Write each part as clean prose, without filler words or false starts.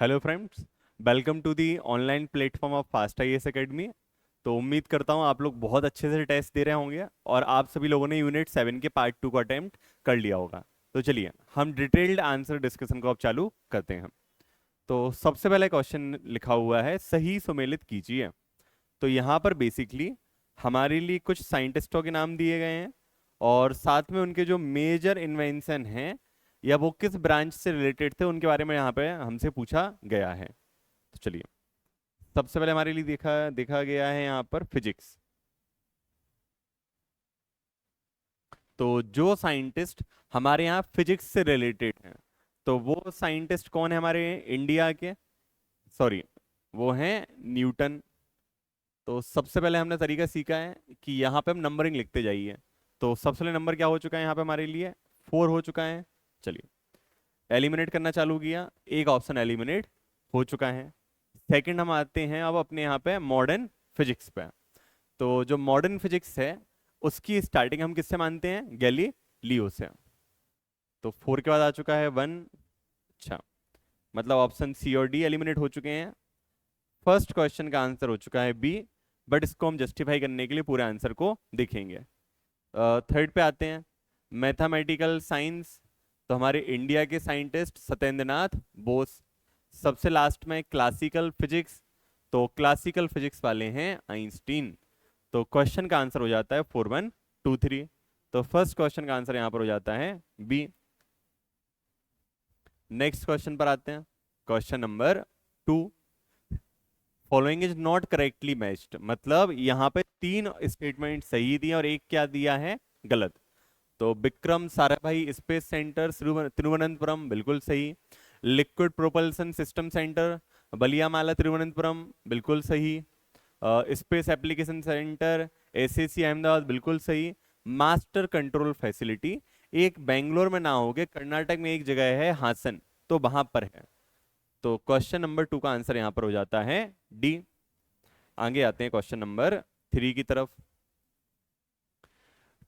Hello friends, welcome to the online platform of Fast IAS Academy. तो उम्मीद करता हूँ आप लोग बहुत अच्छे से टेस्ट दे रहे होंगे और आप सभी लोगों ने यूनिट 7 के पार्ट 2 का अटेम्प्ट कर लिया होगा। तो चलिए हम डिटेल्ड आंसर डिस्कशन को अब चालू करते हैं। तो सबसे पहले क्वेश्चन लिखा हुआ है सही सुमेलित कीजिए। तो यहाँ पर बेसिकली हमारे लिए कुछ साइंटिस्टों के नाम दिए गए हैं और साथ में उनके जो मेजर इन्वेंशन हैं या वो किस ब्रांच से रिलेटेड थे उनके बारे में यहाँ पे हमसे पूछा गया है। तो चलिए सबसे पहले हमारे लिए देखा देखा गया है यहाँ पर फिजिक्स। तो जो साइंटिस्ट हमारे यहाँ फिजिक्स से रिलेटेड हैं तो वो साइंटिस्ट कौन है हमारे इंडिया के? सॉरी, वो हैं न्यूटन। तो सबसे पहले हमने तरीका सीखा है कि यहाँ पे हम नंबरिंग लिखते जाइए। तो सबसे पहले नंबर क्या हो चुका है यहाँ पे हमारे लिए? 4 हो चुका है। चलिए एलिमिनेट करना चालू किया, एक ऑप्शन एलिमिनेट हो चुका है। सेकंड हम आते हैं अब अपने यहाँ पे मॉडर्न फिजिक्स पे। तो जो मॉडर्न फिजिक्स है उसकी स्टार्टिंग हम किससे मानते हैं? गैलीलियो से। तो 4 के बाद आ चुका है 1। अच्छा, मतलब ऑप्शन सी और डी एलिमिनेट हो चुके हैं। फर्स्ट क्वेश्चन का आंसर हो चुका है बी, बट इसको हम जस्टिफाई करने के लिए पूरे आंसर को देखेंगे। थर्ड पे आते हैं मैथमेटिकल साइंस। तो हमारे इंडिया के साइंटिस्ट सत्येंद्र नाथ बोस। सबसे लास्ट में क्लासिकल फिजिक्स। तो क्लासिकल फिजिक्स वाले हैं आइंस्टीन। तो क्वेश्चन का आंसर हो जाता है 4123। तो फर्स्ट क्वेश्चन का आंसर यहां पर हो जाता है बी। नेक्स्ट क्वेश्चन पर आते हैं, question number 2। Following is not correctly matched, मतलब यहां पे 3 स्टेटमेंट सही दिए और एक क्या दिया है? गलत। तो विक्रम साराभाई स्पेस सेंटर तिरुवनंतपुरम बिल्कुल सही। Liquid Propulsion System Centre Valiamala Thiruvananthapuram बिल्कुल सही। Space Application Centre SAC Ahmedabad बिल्कुल सही। मास्टर कंट्रोल फैसिलिटी एक बेंगलोर में ना होके कर्नाटक में एक जगह है हासन, तो वहां पर है। तो क्वेश्चन नंबर 2 का आंसर यहां पर हो जाता है डी। आगे आते हैं क्वेश्चन नंबर 3 की तरफ।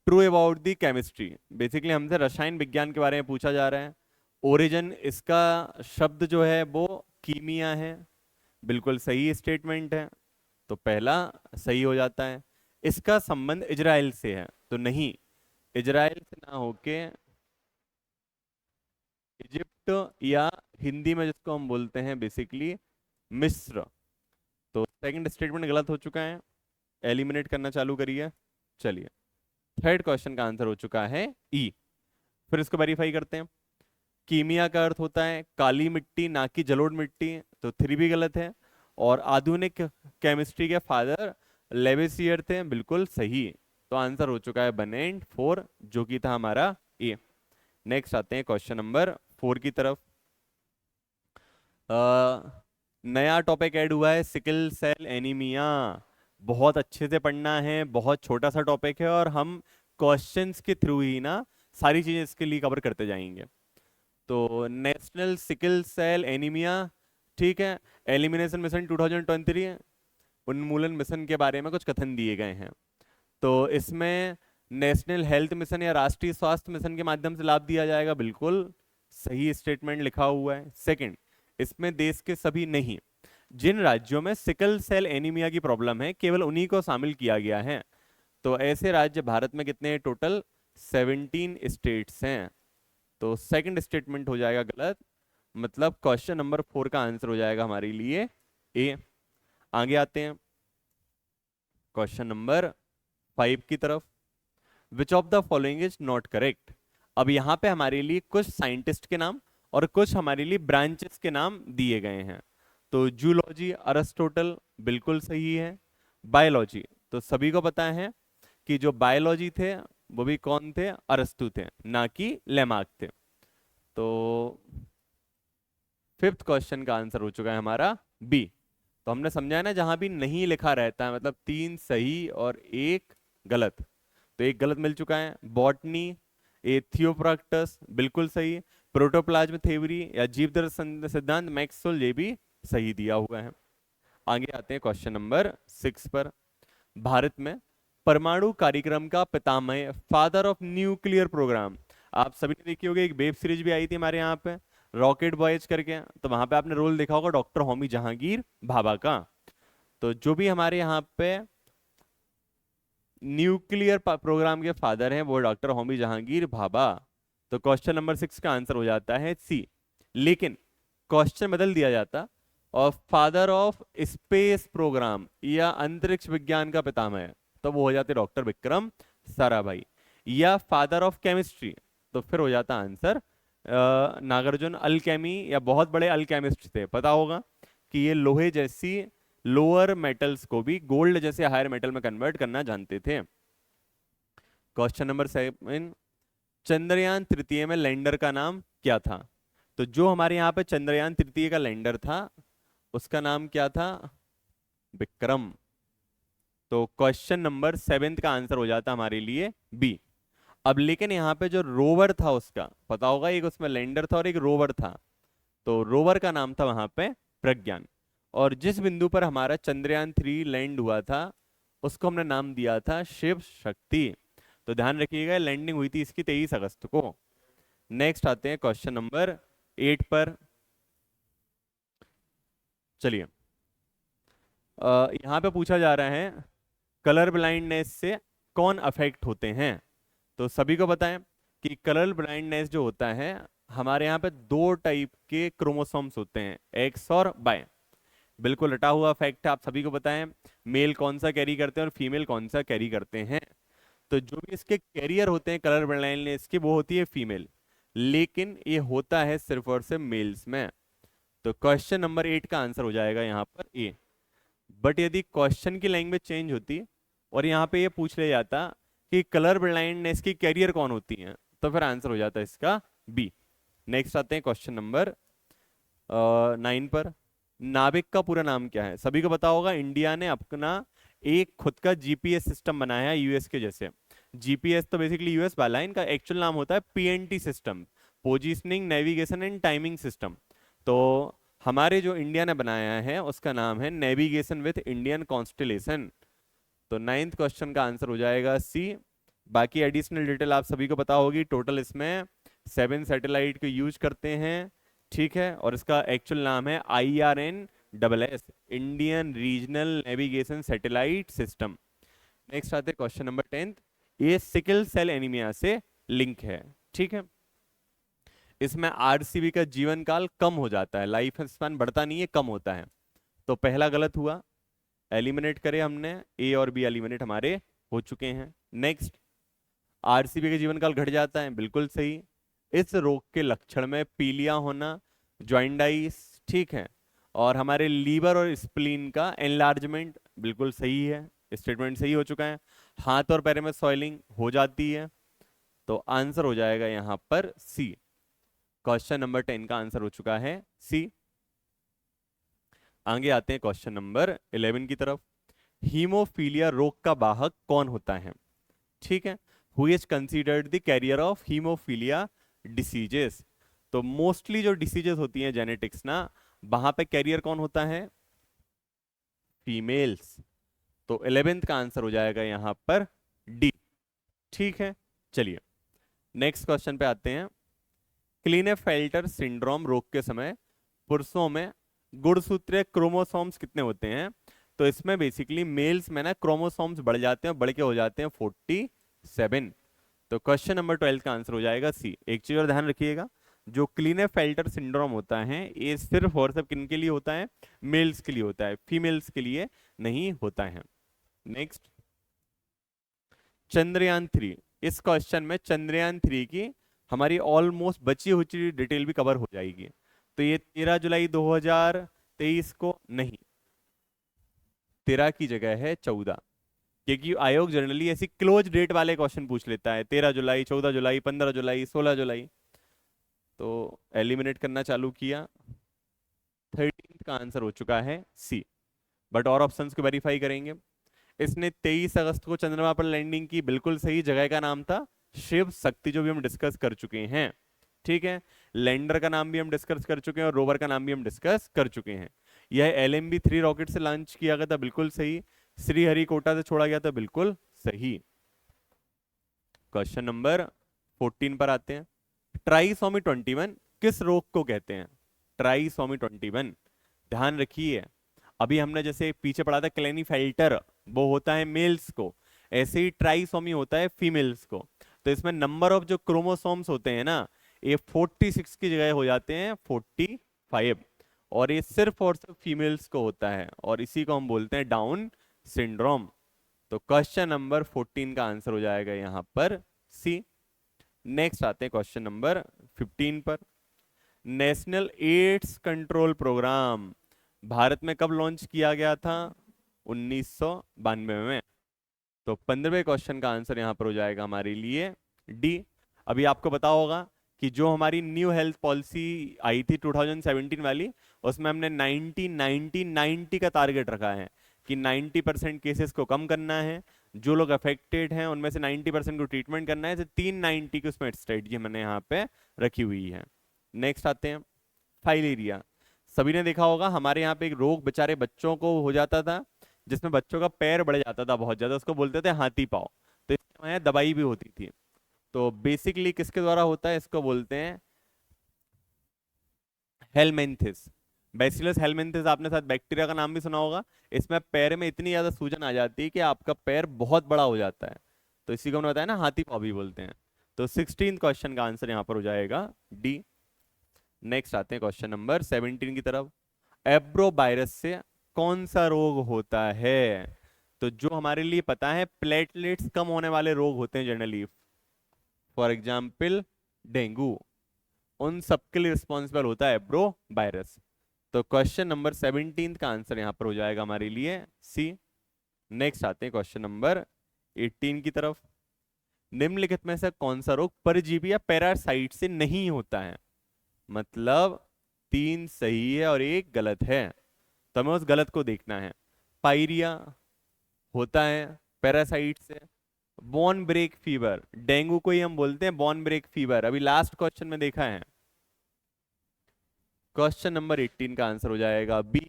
True about the chemistry, basically हमसे रसायन विज्ञान के बारे में पूछा जा रहा है। ओरिजिन इसका शब्द जो है वो कीमिया है, बिल्कुल सही स्टेटमेंट है। तो पहला सही हो जाता है। इसका संबंध इजराइल से है, तो नहीं, इजराइल से ना होके इजिप्ट या हिंदी में जिसको हम बोलते हैं बेसिकली मिस्र। तो सेकंड स्टेटमेंट गलत हो चुका है, एलिमिनेट करना चालू करिए। चलिए थर्ड क्वेश्चन का आंसर हो चुका है ई। फिर इसको वेरीफाई करते हैं। कीमिया का अर्थ होता है काली मिट्टी, ना कि जलोढ़ मिट्टी, तो 3 भी गलत है। और आधुनिक केमिस्ट्री के फादर लेवेसियर थे, बिल्कुल सही। तो आंसर हो चुका है 1 एंड 4, जो कि था हमारा ए। नेक्स्ट आते हैं क्वेश्चन नंबर 4 की तरफ। नया टॉपिक ऐड हुआ है सिकल सेल एनीमिया। बहुत अच्छे से पढ़ना है, बहुत छोटा सा टॉपिक है और हम क्वेश्चंस के थ्रू ही ना सारी चीजें इसके लिए कवर करते जाएंगे। तो नेशनल सिकल सेल एनीमिया, ठीक है, एलिमिनेशन मिशन 2023 उन्मूलन मिशन के बारे में कुछ कथन दिए गए हैं। तो इसमें नेशनल हेल्थ मिशन या राष्ट्रीय स्वास्थ्य मिशन के माध्यम से लाभ दिया जाएगा, बिल्कुल सही स्टेटमेंट लिखा हुआ है। सेकंड, इसमें देश के सभी नहीं, जिन राज्यों में सिकल सेल एनीमिया की प्रॉब्लम है केवल उन्हीं को शामिल किया गया है। तो ऐसे राज्य भारत में कितने? टोटल 17 स्टेट्स हैं। तो सेकंड स्टेटमेंट हो जाएगा गलत, मतलब क्वेश्चन नंबर 4 का आंसर हो जाएगा हमारे लिए ए। आगे आते हैं क्वेश्चन नंबर 5 की तरफ। Which of the following is not correct. अब यहां पे हमारे लिए कुछ साइंटिस्ट के नाम और कुछ हमारे लिए ब्रांचेस के नाम दिए गए हैं। तो जूलॉजी अरिस्टोटल बिल्कुल सही है। बायोलॉजी, तो सभी को पता है कि जो बायोलॉजी थे वो भी कौन थे? अरस्तु थे, ना कि लेमार्क थे। तो फिफ्थ क्वेश्चन का आंसर हो चुका है हमारा बी। तो हमने समझा है ना, जहां भी नहीं लिखा रहता है मतलब 3 सही और 1 गलत, तो 1 गलत मिल चुका है। बॉटनी ए थियोफ्रैक्टस बिल्कुल सही। प्रोटोप्लाज्म थ्योरी या जीव दर्शन सिद्धांत मैक्सवेल, ये भी सही दिया हुआ है। आगे आते हैं क्वेश्चन नंबर 6 पर। भारत में परमाणु कार्यक्रम का पितामह, फादर ऑफ न्यूक्लियर प्रोग्राम, आप सभी ने देखी होगी, एक वेब सीरीज भी आई थी हमारे यहाँ पे, रॉकेट बॉयज करके, तो वहां पे आपने रोल देखा होगा डॉक्टर होमी जहांगीर भाभा का। तो जो भी हमारे यहाँ पे न्यूक्लियर प्रोग्राम के फादर हैं वो डॉक्टर होमी जहांगीर भाभा। तो क्वेश्चन नंबर 6 का आंसर हो जाता है सी। लेकिन क्वेश्चन बदल दिया जाता और फादर ऑफ स्पेस प्रोग्राम या अंतरिक्ष विज्ञान का पितामह, तो वो हो जाते डॉक्टर विक्रम साराभाई। या फादर ऑफ केमिस्ट्री, तो फिर हो जाता आंसर नागार्जुन अल्केमी, या बहुत बड़े अल्केमिस्ट थे, पता होगा कि ये लोहे जैसी लोअर मेटल्स को भी गोल्ड जैसे हायर मेटल में कन्वर्ट करना जानते थे। क्वेश्चन नंबर 7, चंद्रयान तृतीय में लैंडर का नाम क्या था? तो जो हमारे यहाँ पे चंद्रयान तृतीय का लैंडर था उसका नाम क्या था? विक्रम। तो क्वेश्चन नंबर 7 का आंसर हो जाता हमारे लिए बी। अब लेकिन यहाँ पे जो रोवर था उसका पता होगा, एक उसमें लैंडर था और एक रोवर था, तो रोवर का नाम था वहां पे प्रज्ञान। और जिस बिंदु पर हमारा चंद्रयान 3 लैंड हुआ था उसको हमने नाम दिया था शिव शक्ति। तो ध्यान रखिएगा लैंडिंग हुई थी इसकी 23 अगस्त को। नेक्स्ट आते हैं क्वेश्चन नंबर 8 पर। चलिए, यहाँ पे पूछा जा रहा है कलर ब्लाइंडनेस से कौन अफेक्ट होते हैं? तो सभी को बताएं कि कलर ब्लाइंडनेस जो होता है हमारे यहाँ पे दो टाइप के क्रोमोसोम्स होते हैं, एक्स और वाई। बिल्कुल रटा हुआ फैक्ट है, आप सभी को बताएं मेल कौन सा कैरी करते हैं और फीमेल कौन सा कैरी करते हैं। तो जो भी इसके कैरियर होते हैं कलर ब्लाइंडनेस की वो होती है फीमेल, लेकिन ये होता है सिर्फ और सिर्फ मेल्स में। तो क्वेश्चन नंबर 8 का आंसर हो जाएगा यहाँ पर ए। बट यदि क्वेश्चन की लैंग्वेज चेंज होती और यहाँ पे ये पूछ लिया जाता कि कलर ब्लाइंडनेस की कैरियर कौन होती है, तो फिर आंसर हो जाता है इसका बी। नेक्स्ट आते हैं क्वेश्चन नंबर 9 पर। नाविक का पूरा नाम क्या है? सभी को पता होगा इंडिया ने अपना एक खुद का जीपीएस सिस्टम बनाया है यूएस के जैसे। जीपीएस तो बेसिकली यूएस वाला है, इनका एक्चुअल नाम होता है PNT system, positioning navigation and timing system. तो हमारे जो इंडिया ने बनाया है उसका नाम है नेविगेशन विथ इंडियन कॉन्स्टिलेशन। तो 9th क्वेश्चन का आंसर हो जाएगा सी। बाकी एडिशनल डिटेल आप सभी को पता होगी, टोटल इसमें 7 सैटेलाइट को यूज करते हैं, ठीक है, और इसका एक्चुअल नाम है IRNSS, Indian regional navigation satellite system. Next आते हैं क्वेश्चन नंबर 10। ये सिकल सेल एनीमिया से लिंक है, ठीक है। इसमें आरसीबी का जीवन काल कम हो जाता है, लाइफ स्पैन बढ़ता नहीं है, कम होता है। तो पहला गलत हुआ, एलिमिनेट करे हमने, ए और बी एलिमिनेट हमारे हो चुके हैं। नेक्स्ट, आरसीबी का जीवन काल घट जाता है, बिल्कुल सही। इस रोग के लक्षण में पीलिया होना, जॉइंडाइस, ठीक है, और हमारे लीवर और स्प्लीन का एनलार्जमेंट, बिल्कुल सही है, स्टेटमेंट सही हो चुका है। हाथ और पैर में सॉइलिंग हो जाती है, तो आंसर हो जाएगा यहां पर सी। क्वेश्चन नंबर 10 का आंसर हो चुका है सी। आगे आते हैं क्वेश्चन नंबर 11 की तरफ। हीमोफीलिया रोग का वाहक कौन होता है? ठीक है, who is considered the carrier of haemophilia diseases. तो मोस्टली जो डिसीजेस होती हैं जेनेटिक्स ना, वहां पे कैरियर कौन होता है? फीमेल्स। तो 11th का आंसर हो जाएगा यहां पर डी, ठीक है। चलिए नेक्स्ट क्वेश्चन पे आते हैं। क्लीनेफेल्टर सिंड्रोम रोग के समय पुरुषों में गुणसूत्रीय क्रोमोसोम्स कितने होते हैं? तो इसमें बेसिकली मेल्स में ना क्रोमोसोम्स बढ़ जाते हैं, बढ़ के हो जाते हैं 47। तो क्वेश्चन नंबर 12 का आंसर हो जाएगा सी। एक चीज और ध्यान रखिएगा, जो क्लीनेफेल्टर सिंड्रोम होता है ये सिर्फ और सिर्फ किन के लिए होता है? मेल्स के लिए होता है, फीमेल्स के लिए नहीं होता है। नेक्स्ट, चंद्रयान 3। इस क्वेश्चन में चंद्रयान 3 की हमारी ऑलमोस्ट बची हुई डिटेल भी कवर हो जाएगी। तो ये 13 जुलाई 2023 को नहीं, 13 की जगह है 14, क्योंकि आयोग जनरली ऐसी क्लोज डेट वाले क्वेश्चन पूछ लेता है, 13 जुलाई, 14 जुलाई, 15 जुलाई, 16 जुलाई। तो एलिमिनेट करना चालू किया, 13th का आंसर हो चुका है सी। बट और ऑप्शंस को वेरीफाई करेंगे। इसने 23 अगस्त को चंद्रमा पर लैंडिंग की, बिल्कुल सही, जगह का नाम था शिव शक्ति, जो भी हम डिस्कस कर चुके हैं, ठीक है। लैंडर का नाम भी हम डिस्कस कर चुके हैं और रोवर का नाम भी हम डिस्कस कर चुके हैं। यह LMB-3 रॉकेट से लॉन्च किया गया था, बिल्कुल सही। श्रीहरिकोटा से छोड़ा गया था, बिल्कुल सही। क्वेश्चन नंबर 14 पर आते हैं। ट्राइसोमी 21 किस रोग को कहते हैं? ट्राइसोमी 21। ध्यान रखिए, अभी हमने जैसे पीछे पढ़ा था क्लेनीफेल्टर, वो होता है मेल्स को, ऐसे ही ट्राइसोमी होता है फीमेल्स को। तो इसमें नंबर ऑफ जो क्रोमोसोम्स होते हैं ना, ये 46 की जगह हो जाते हैं 45, और ये सिर्फ और सिर्फ फीमेल्स को होता है, और इसी को हम बोलते हैं डाउन सिंड्रोम। तो क्वेश्चन नंबर 14 का आंसर हो जाएगा यहां पर सी। नेक्स्ट आते हैं क्वेश्चन नंबर 15 पर। नेशनल एड्स कंट्रोल प्रोग्राम भारत में कब लॉन्च किया गया था? 1992 में। तो 15वें क्वेश्चन का आंसर यहां पर हो जाएगा हमारे लिए डी। अभी आपको पता होगा कि जो हमारी न्यू हेल्थ पॉलिसी आई थी 2017 वाली, उसमें हमने 90 का टारगेट रखा है कि 90% केसेस को कम करना है, जो लोग अफेक्टेड हैं उनमें से 90% को ट्रीटमेंट करना है। तो 390 की उसमें स्ट्रेटजी मैंने यहाँ पे रखी हुई है। नेक्स्ट आते हैं फाइलेरिया। सभी ने देखा होगा हमारे यहाँ पे एक रोग बेचारे बच्चों को हो जाता था, जिसमें बच्चों का पैर बढ़ जाता था बहुत ज्यादा, उसको बोलते थे हाथी पाँव। तो इसके वहाँ दवाई भी होती थी। तो बेसिकली किसके द्वारा होता है? इसको बोलते हैं हेलमेंथिस। बैसिलस हेलमेंथिस, आपने शायद बैक्टीरिया का नाम भी सुना होगा। इसमें पैर में इतनी ज्यादा सूजन आ जाती है कि आपका पैर बहुत बड़ा हो जाता है। तो इसी को हमने बताया ना, हाथी पाँव भी बोलते हैं। तो 16 क्वेश्चन का आंसर यहाँ पर हो जाएगा डी। नेक्स्ट आते हैं क्वेश्चन नंबर 17 की तरफ। एब्रो वायरस से कौन सा रोग होता है? तो जो हमारे लिए पता है, प्लेटलेट्स कम होने वाले रोग होते हैं जनरली, फॉर एग्जाम्पल डेंगू, उन सबके लिए रिस्पॉन्सिबल होता है एब्रो वायरस। तो क्वेश्चन नंबर 17 का आंसर यहां पर हो जाएगा हमारे लिए सी। नेक्स्ट आते हैं क्वेश्चन नंबर 18 की तरफ। निम्नलिखित में से कौन सा रोग परजीवी या पैरासाइट से नहीं होता है? मतलब 3 सही है और 1 गलत है, तो हमें उस गलत को देखना है। पायरिया होता है पैरासाइट से। बॉर्न ब्रेक फीवर, डेंगू को ही हम बोलते हैं बॉर्न ब्रेक फीवर, अभी लास्ट क्वेश्चन में देखा है। क्वेश्चन नंबर 18 का आंसर हो जाएगा बी।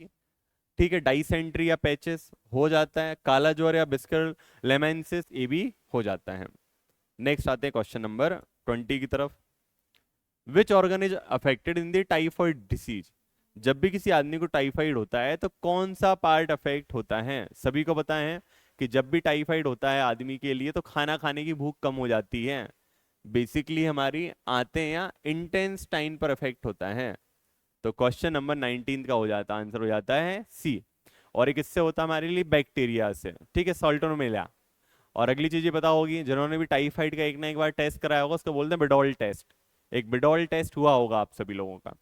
ठीक है, डाइसेंट्री या पैचेस हो जाता है, काला ज्वर या बिस्कल लेमेंसिस ये भी हो जाता है। नेक्स्ट आते हैं क्वेश्चन नंबर 20 की तरफ। Which organ is affected in the typhoid disease? जब भी किसी आदमी को टाइफाइड होता है तो कौन सा पार्ट अफेक्ट होता है? सभी को पता है कि जब भी टाइफाइड होता है आदमी के लिए तो खाना खाने की भूख कम हो जाती है। बेसिकली हमारी आंतें या इंटेस्टाइन पर अफेक्ट होता है। तो क्वेश्चन नंबर 19 का हो जाता आंसर हो जाता है सी। और एक इससे होता है हमारे लिए बैक्टीरिया से, ठीक है, सॉल्टोनोमेला। और अगली चीज ये पता होगी, जिन्होंने भी टाइफाइड का एक ना एक बार टेस्ट कराया होगा उसको बोलते हैं बिडॉल टेस्ट। एक बिडॉल टेस्ट हुआ होगा आप सभी लोगों का।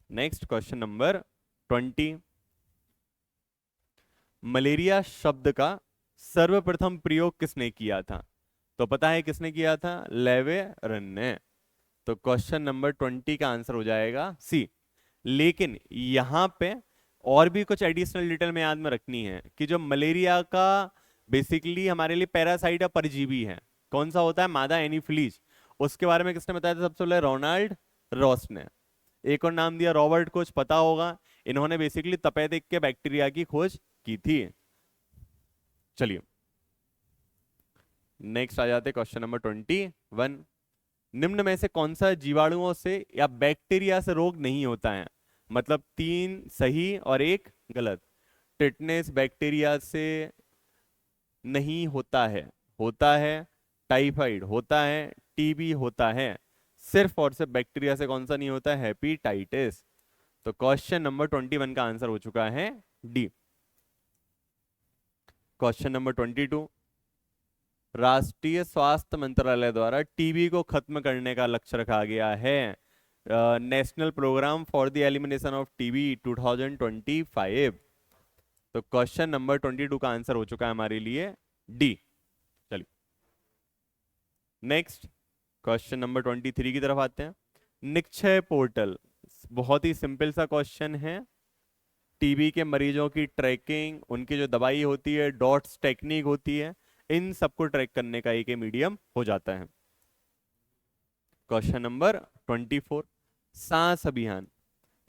Next question number 20। मलेरिया शब्द का सर्वप्रथम प्रयोग किसने किया था? तो पता है किसने किया था? लेवेरन ने। तो क्वेश्चन नंबर 20 का आंसर हो जाएगा सी। लेकिन यहां पे और भी कुछ एडिशनल डिटेल में याद में रखनी है कि जो मलेरिया का बेसिकली हमारे लिए पैरासाइट या परजीवी है, कौन सा होता है? मादा एनीफिलीज। उसके बारे में किसने बताया था सबसे पहले? रोनाल्ड रॉस ने। एक और नाम दिया रॉबर्ट कोच, पता होगा, इन्होंने बेसिकली तपेदिक के बैक्टीरिया की खोज की थी। चलिए नेक्स्ट आ जाते क्वेश्चन नंबर 21। निम्न में से कौन सा जीवाणुओं से या बैक्टीरिया से रोग नहीं होता है? मतलब 3 सही और 1 गलत। टिटनेस बैक्टीरिया से नहीं होता है, होता है टाइफाइड, होता है टीबी, होता है सिर्फ और सिर्फ बैक्टीरिया से कौन सा नहीं होता है? हेपेटाइटिस। तो क्वेश्चन नंबर 21 का आंसर हो चुका है डी। Question number 22। राष्ट्रीय स्वास्थ्य मंत्रालय द्वारा टीबी को खत्म करने का लक्ष्य रखा गया है। National programme for the elimination of TB 2025। तो क्वेश्चन नंबर 22 का आंसर हो चुका है हमारे लिए डी। चलिए नेक्स्ट क्वेश्चन नंबर 23 की तरफ आते हैं। निक्षय पोर्टल, बहुत ही सिंपल सा क्वेश्चन है। टीबी के मरीजों की ट्रैकिंग, उनकी जो दवाई होती है, डॉट्स टेक्निक होती है, इन सबको ट्रैक करने का एक मीडियम हो जाता है। Question number 24। सांस अभियान,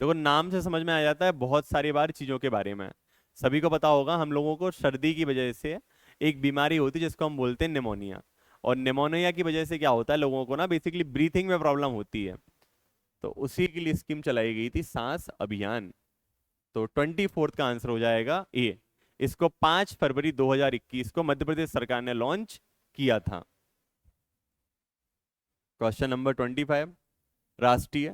देखो नाम से समझ में आ जाता है बहुत सारी बार चीजों के बारे में। सभी को पता होगा हम लोगों को सर्दी की वजह से एक बीमारी होती है जिसको हम बोलते हैं निमोनिया। और निमोनिया की वजह से क्या होता है, लोगों को ना बेसिकली ब्रीथिंग में प्रॉब्लम होती है। तो उसी के लिए स्कीम चलाई गई थी सांस अभियान। तो 24 का आंसर हो जाएगा ए। इसको 5 फरवरी 2021 को मध्य प्रदेश सरकार ने लॉन्च किया था। क्वेश्चन नंबर 25, राष्ट्रीय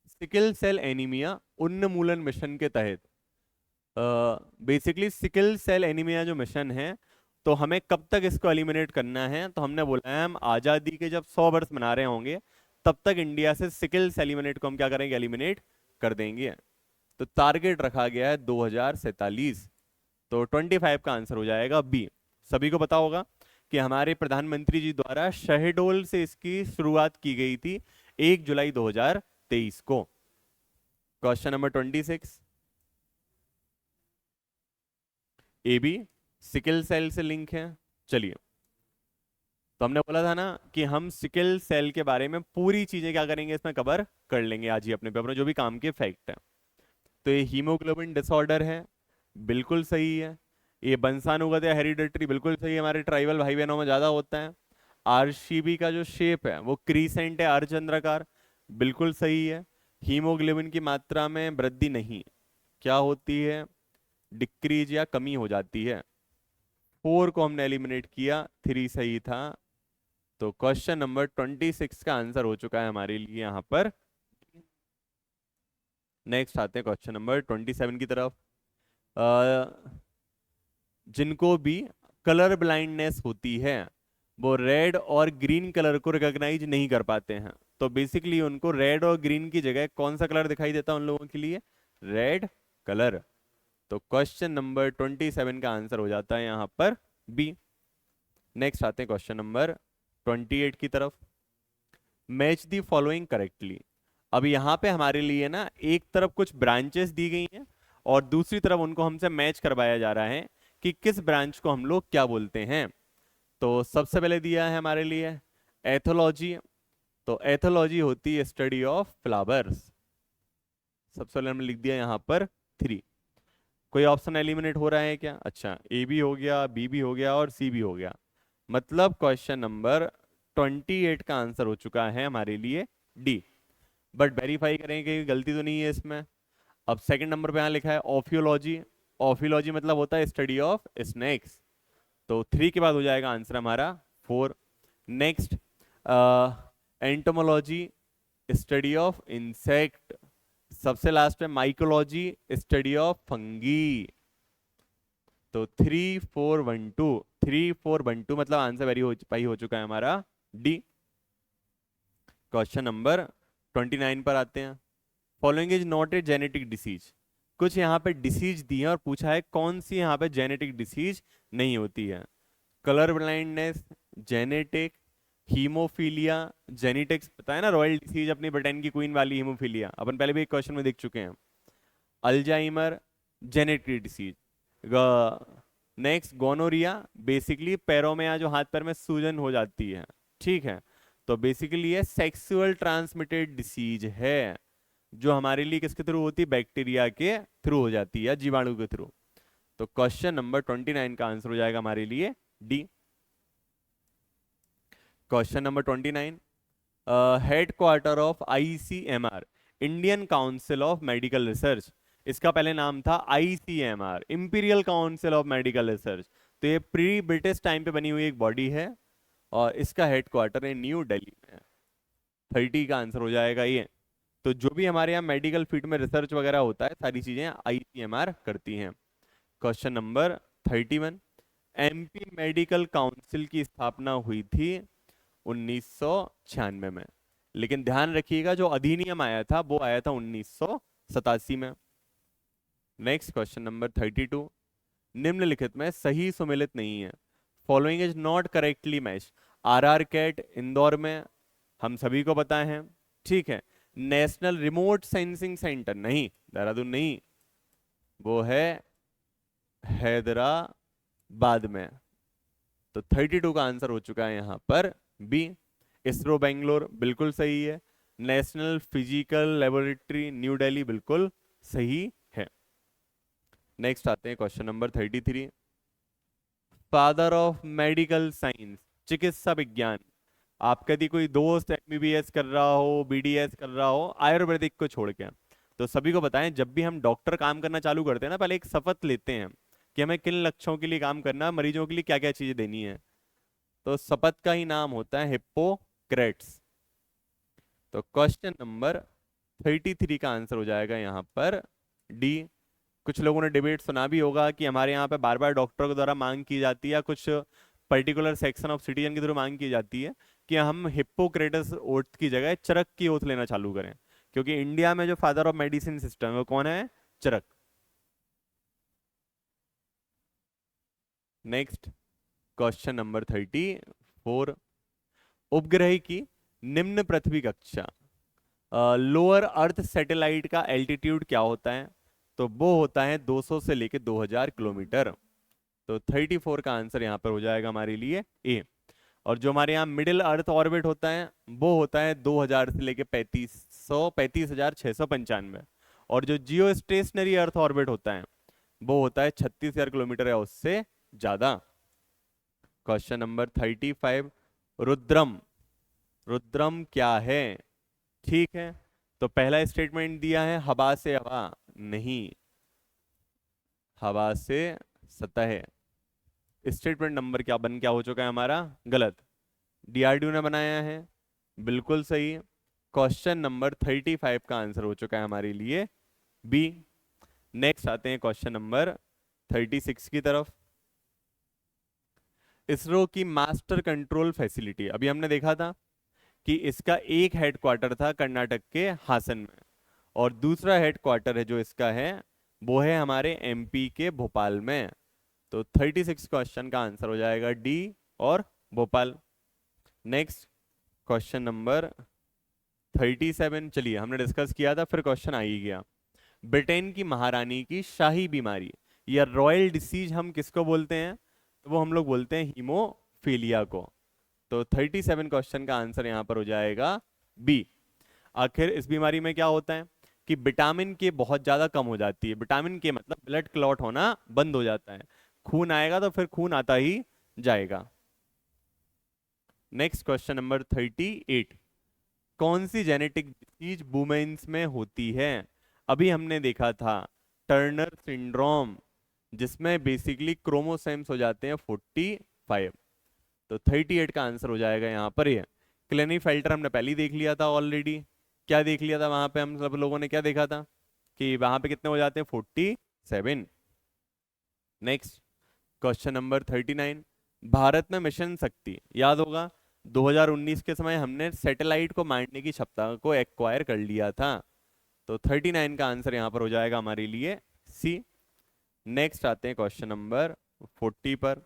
सिकल सेल एनीमिया उन्मूलन मिशन के तहत बेसिकली सिकल सेल एनीमिया जो मिशन है, तो हमें कब तक इसको एलिमिनेट करना है, तो हमने बोला है हम आज़ादी के जब 100 वर्ष मना रहे होंगे तब तक इंडिया से सिकल सेल एलिमिनेट को हम क्या करेंगे, एलिमिनेट कर देंगे। तो टारगेट रखा गया है 2047। तो 25 का आंसर हो जाएगा बी। सभी को पता होगा कि हमारे प्रधानमंत्री जी द्वारा शहडोल से इसकी शुरुआत की गई थी 1 जुलाई 2023 को। Question number 26, A B sickle cell से लिंक है। चलिए, तो हमने बोला था ना कि हम सिकल सेल के बारे में पूरी चीजें क्या करेंगे, इसमें कवर कर लेंगे आज ही अपने पेपर में, जो भी काम के फैक्ट है। तो ये हीमोग्लोबिन डिसऑर्डर है, बिल्कुल सही है। ये वंशानुगत या हेरिडेटरी, बिल्कुल सही है, हमारे ट्राइबल भाई बहनों में ज्यादा होता है। आरसीबी का जो शेप है वो क्रीसेंट है, अर्धचंद्राकार, बिल्कुल सही है। हीमोग्लोबिन की मात्रा में वृद्धि नहीं, क्या होती है, डिक्रीज या कमी हो जाती है। 4 को हमने एलिमिनेट किया, 3 सही था। तो क्वेश्चन नंबर 26 का आंसर हो चुका है हमारे लिए यहां पर। नेक्स्ट आते हैं क्वेश्चन नंबर 27 की तरफ। जिनको भी कलर ब्लाइंडनेस होती है वो रेड और ग्रीन कलर को रिकॉग्नाइज नहीं कर पाते हैं, तो बेसिकली उनको रेड और ग्रीन की जगह कौन सा कलर दिखाई देता है उन लोगों के लिए, रेड कलर। तो क्वेश्चन नंबर 27 का आंसर हो जाता है यहां पर बी। नेक्स्ट आते हैं क्वेश्चन नंबर 28 की तरफ। Match the following correctly. अब यहाँ पे हमारे लिए ना एक तरफ कुछ ब्रांचेस दी गई हैं और दूसरी तरफ उनको हमसे मैच करवाया जा रहा है कि किस ब्रांच को हम लोग क्या बोलते हैं। तो सबसे पहले दिया है हमारे लिए एथोलॉजी। तो एथोलॉजी होती है स्टडी ऑफ फ्लावर्स। सबसे पहले हमने लिख दिया यहाँ पर 3। कोई ऑप्शन एलिमिनेट हो रहा है क्या? अच्छा, ए भी हो गया, बी भी हो गया और सी भी हो गया। मतलब क्वेश्चन नंबर 28 का आंसर हो चुका है हमारे लिए डी। बट वेरीफाई करेंगे कि गलती तो नहीं है इसमें। अब सेकंड नंबर पे यहाँ लिखा है ऑफियोलॉजी। ऑफियोलॉजी मतलब होता है स्टडी ऑफ स्नेक्स। तो 3 के बाद हो जाएगा आंसर हमारा 4। Next entomology, study of insect. सबसे लास्ट में माइकोलॉजी, स्टडी ऑफ फंगी। तो 3 4 1 2, 3 4 1 2 मतलब आंसर वेरीफाई हो चुका है हमारा डी। क्वेश्चन नंबर 29 पर आते हैं। Following is not a genetic disease. कुछ यहाँ पे डिसीज दी है और पूछा है कौन सी यहाँ पे जेनेटिक डिसीज नहीं होती है। Colour blindness genetic, haemophilia genetics, पता है ना, रॉयल डिसीज अपनी ब्रिटेन की क्वीन वाली हीमोफीलिया, अपन पहले भी एक क्वेश्चन में देख चुके हैं। Alzheimer genetic disease. Next gonorrhoea, basically पैरों में या जो हाथ पैर में सूजन हो जाती है, ठीक है। तो बेसिकली ये सेक्सुअल ट्रांसमिटेड डिसीज है जो हमारे लिए किसके थ्रू होती है, बैक्टीरिया के थ्रू हो जाती है, जीवाणु के थ्रू। तो क्वेश्चन नंबर 29 का आंसर हो जाएगा हमारे लिए D. Question number 29, head quarter of ICMR, Indian council of medical research. इसका पहले नाम था ICMR, imperial council of medical research. तो ये प्री ब्रिटिश टाइम पे बनी हुई एक बॉडी है और इसका हेड क्वार्टर है न्यू दिल्ली में। 30 का आंसर हो जाएगा ये। तो जो भी हमारे यहाँ मेडिकल फील्ड में रिसर्च वगैरह होता है सारी चीजें आईसीएमआर करती हैं। Question number 31, MP medical council की स्थापना हुई थी 1996 में, लेकिन ध्यान रखिएगा जो अधिनियम आया था वो आया था 1987 में। नेक्स्ट क्वेश्चन नंबर 32, निम्नलिखित में सही सुमेलित नहीं है। Following is not correctly match. RR CAT Indore में, हम सभी को पता है, ठीक है। नेशनल रिमोट सेंसिंग सेंटर नहीं, देहरादून नहीं, वो है हैदराबाद में। तो 32 का आंसर हो चुका है यहां पर बी। इसरो बेंगलोर बिल्कुल सही है। National physical laboratory new Delhi बिल्कुल सही है। नेक्स्ट आते हैं question number 33, father of medical science, चिकित्सा विज्ञान, आपका यदि कोई दोस्त एमबीबीएस कर रहा हो, बीडीएस कर रहा हो, आयुर्वेदिक को छोड़ के, तो सभी को बताएं जब भी हम डॉक्टर काम करना चालू करते हैं ना, पहले एक शपथ लेते हैं कि हमें किन लक्ष्यों के लिए काम करना है, मरीजों के लिए क्या क्या चीजें देनी है। तो शपथ का ही नाम होता है हिप्पोक्रेट्स। तो क्वेश्चन नंबर 33 का आंसर हो जाएगा यहाँ पर डी। कुछ लोगों ने डिबेट सुना भी होगा कि हमारे यहाँ पे बार बार डॉक्टरों के द्वारा मांग की जाती है, कुछ पर्टिकुलर सेक्शन ऑफ सिटीजन के थ्रू मांग की जाती है कि हम हिप्पोक्रेटस ओथ की जगह चरक की ओथ लेना चालू करें, क्योंकि इंडिया में जो फादर ऑफ मेडिसिन सिस्टम है वो कौन है? चरक। Next question number 34। उपग्रह की निम्न पृथ्वी कक्षा लोअर अर्थ सैटेलाइट का एल्टीट्यूड क्या होता है? तो वो होता है 200 से लेकर 2000 किलोमीटर। तो 34 का आंसर यहाँ पर हो जाएगा हमारे लिए ए। और जो हमारे यहाँ मिडिल अर्थ ऑर्बिट होता है वो होता है 2000 से लेकर 35,695। और जो जियो स्टेशनरी अर्थ ऑर्बिट होता है वो होता है 36,000 किलोमीटर या उससे ज्यादा। Question number 35। रुद्रम, रुद्रम क्या है? ठीक है, तो पहला स्टेटमेंट दिया है हवा से हवा, नहीं, हवा से सतह। स्टेटमेंट नंबर क्या हो चुका है हमारा? गलत। डीआरडीओ ने बनाया है, बिल्कुल सही। क्वेश्चन नंबर 35 का आंसर हो चुका है हमारे लिए बी। नेक्स्ट आते हैं क्वेश्चन नंबर 36 की तरफ। इसरो की मास्टर कंट्रोल फैसिलिटी, अभी हमने देखा था कि इसका एक हेडक्वार्टर था कर्नाटक के हासन में, और दूसरा हेडक्वार्टर है जो इसका है वो है हमारे एमपी के भोपाल में। तो 36 क्वेश्चन का आंसर हो जाएगा डी और भोपाल। Next question number 37। चलिए, हमने डिस्कस किया था, फिर क्वेश्चन आ ही गया। ब्रिटेन की महारानी की शाही बीमारी या रॉयल डिसीज हम किसको बोलते हैं? तो वो हम लोग बोलते हैं हीमोफीलिया को। तो 37 क्वेश्चन का आंसर यहां पर हो जाएगा बी। आखिर इस बीमारी में क्या होता है कि विटामिन के बहुत ज्यादा कम हो जाती है। विटामिन के मतलब ब्लड क्लॉट होना बंद हो जाता है, खून आएगा तो फिर खून आता ही जाएगा। Next question number 38। कौन सी जेनेटिक डिसीज वुमेन्स में होती है? अभी हमने देखा था टर्नर सिंड्रोम, जिसमें बेसिकली क्रोमोसोम्स हो जाते हैं 45। तो 38 का आंसर हो जाएगा यहाँ पर ये। क्लेनीफेल्टर हमने पहले ही देख लिया था ऑलरेडी। क्या देख लिया था वहां पे? हम सब लोगों ने क्या देखा था कि वहां पे कितने हो जाते हैं? 47। Next question number 39। भारत में मिशन शक्ति, याद होगा 2019 के समय हमने सैटेलाइट को मारने की क्षमता को एक्वायर कर लिया था। तो 39 का आंसर यहां पर हो जाएगा हमारे लिए सी। नेक्स्ट आते हैं क्वेश्चन नंबर 40 पर।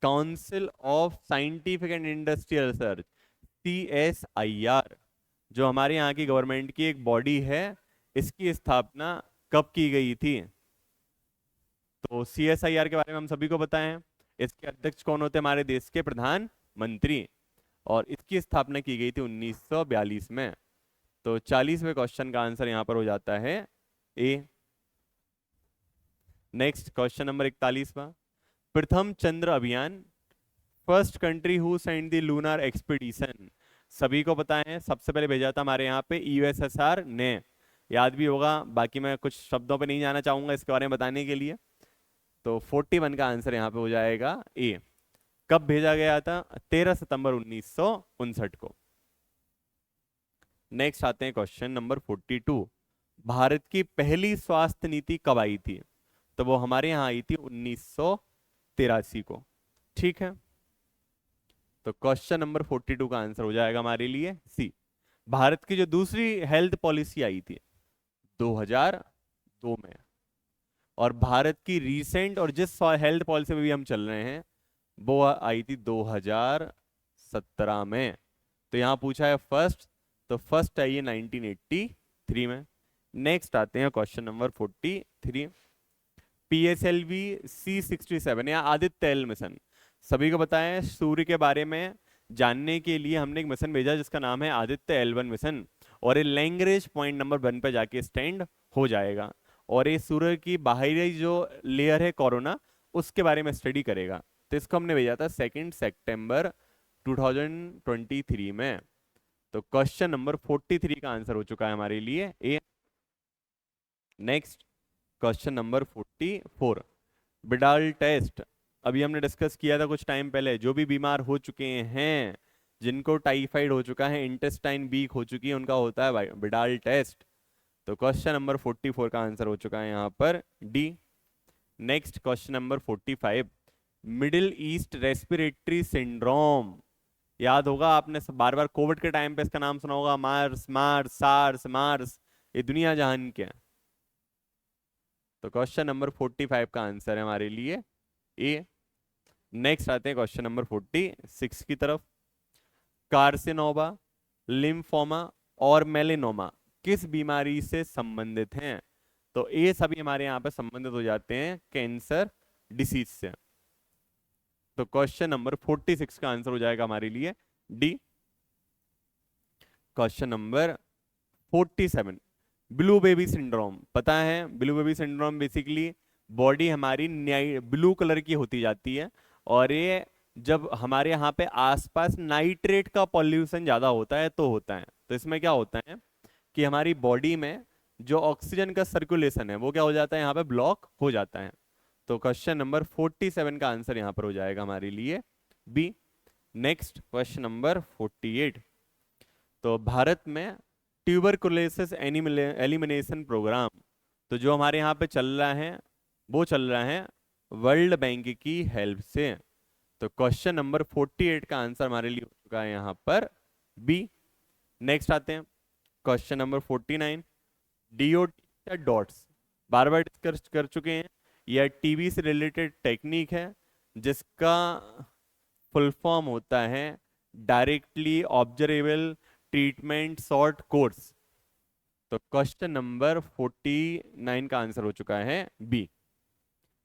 Council of scientific and industrial research, CSIR, जो हमारे यहाँ की गवर्नमेंट की एक बॉडी है, इसकी स्थापना कब की गई थी? तो CSIR के बारे में हम सभी को पता है। इसके अध्यक्ष कौन होते हैं? हमारे देश के प्रधानमंत्री। और इसकी स्थापना की गई थी 1942 में। तो 40वें क्वेश्चन का आंसर यहां पर हो जाता है ए। नेक्स्ट क्वेश्चन नंबर 41वां। प्रथम चंद्र अभियान, first country who send the lunar expedition, सभी को पता है सबसे पहले भेजा था हमारे यहाँ पे USSR ने, याद भी होगा। बाकी मैं कुछ शब्दों पे नहीं जाना चाहूंगा इसके बारे में बताने के लिए। तो 41 का आंसर यहाँ पे हो जाएगा ए। कब भेजा गया था? 13 सितंबर 1959 को। नेक्स्ट आते हैं क्वेश्चन नंबर 42। भारत की पहली स्वास्थ्य नीति कब आई थी? तो वो हमारे यहाँ आई थी 1983 को। ठीक है, तो क्वेश्चन नंबर 42 का आंसर हो जाएगा हमारे लिए सी। भारत की जो दूसरी हेल्थ पॉलिसी आई थी 2002 में, और भारत की रीसेंट और जिस हेल्थ पॉलिसी में भी हम चल रहे हैं वो आई थी 2017 में। तो यहां पूछा है फर्स्ट, तो फर्स्ट आई है 1983 में। नेक्स्ट आते हैं क्वेश्चन नंबर 43। PSLV C67 या आदित्य एल मिशन, सभी को बताएं सूर्य के बारे में जानने के लिए हमने एक मिशन भेजा जिसका नाम है आदित्य L1 मिशन, और ये लैंग्वेज पॉइंट नंबर 1 पे जाके स्टैंड हो जाएगा। और ये सूर्य की बाहरी जो लेयर है कोरोना, उसके बारे में स्टडी करेगा। तो इसको हमने भेजा था 2 सितंबर 2023 में। तो क्वेश्चन नंबर 43 का आंसर हो चुका है हमारे लिए A. Next question number 44, Widal test. अभी हमने डिस्कस किया था कुछ टाइम पहले, जो भी बीमार हो चुके हैं, जिनको टाइफाइड हो चुका है, इंटेस्टाइन वीक हो चुकी है, उनका होता है बिडाल टेस्ट। तो क्वेश्चन नंबर 44 का आंसर हो चुका है यहाँ पर D. Next question number 45, middle east respiratory syndrome. याद होगा आपने बार बार कोविड के टाइम पे इसका नाम सुना होगा, मार्स मार्स सार्स मार्स, ये दुनिया जहान के। तो क्वेश्चन नंबर 45 का आंसर है हमारे लिए ए। नेक्स्ट आते हैं क्वेश्चन नंबर 46 की तरफ। कार्सिनोमा, लिम्फोमा और मेलेनोमा किस बीमारी से संबंधित हैं? तो ये सभी हमारे यहाँ पे संबंधित हो जाते हैं कैंसर डिसीज से। तो क्वेश्चन नंबर 46 का आंसर हो जाएगा हमारे लिए D. Question number 47, blue baby syndrome. पता है blue baby syndrome basically body हमारी ब्लू कलर की होती जाती है, और ये जब हमारे यहाँ पे आसपास नाइट्रेट का पॉल्यूशन ज्यादा होता है तो होता है। तो इसमें क्या होता है कि हमारी बॉडी में जो ऑक्सीजन का सर्कुलेशन है वो क्या हो जाता है, यहाँ पे ब्लॉक हो जाता है। तो क्वेश्चन नंबर 47 का आंसर यहाँ पर हो जाएगा हमारे लिए बी। नेक्स्ट क्वेश्चन नंबर 48, तो भारत में ट्यूबरकुलोसिस एलिमिनेशन प्रोग्राम, तो जो हमारे यहाँ पे चल रहा है वो चल रहा है वर्ल्ड बैंक की हेल्प से। तो क्वेश्चन नंबर 48 का आंसर हमारे लिए हो चुका है यहाँ पर बी। नेक्स्ट आते हैं क्वेश्चन नंबर 49, डीओटी या डॉट्स, बार बार डिस्कस कर चुके हैं। यह टीबी से रिलेटेड टेक्निक है जिसका फुल फॉर्म होता है directly observable treatment short course. तो क्वेश्चन नंबर 49 का आंसर हो चुका है बी।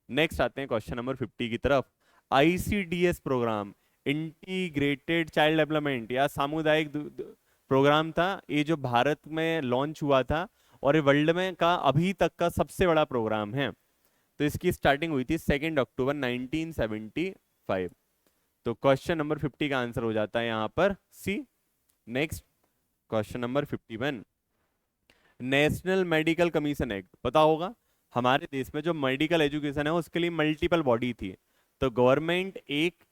नेक्स्ट आते हैं क्वेश्चन नंबर 50 की तरफ। ICDS programme, integrated child development या सामुदायिक प्रोग्राम था, ये जो भारत में लॉन्च हुआ था और ये वर्ल्ड में का अभी तक का सबसे बड़ा प्रोग्राम है। तो इसकी स्टार्टिंग हुई थी 2 अक्टूबर 1975। तो क्वेश्चन नंबर 50 का आंसर हो जाता है यहाँ पर C. Next question number 51, National Medical Commission Act. पता होगा हमारे देश में जो मेडिकल एजुकेशन है उसके लिए मल्टीपल बॉडी थी। तो गवर्नमेंट एक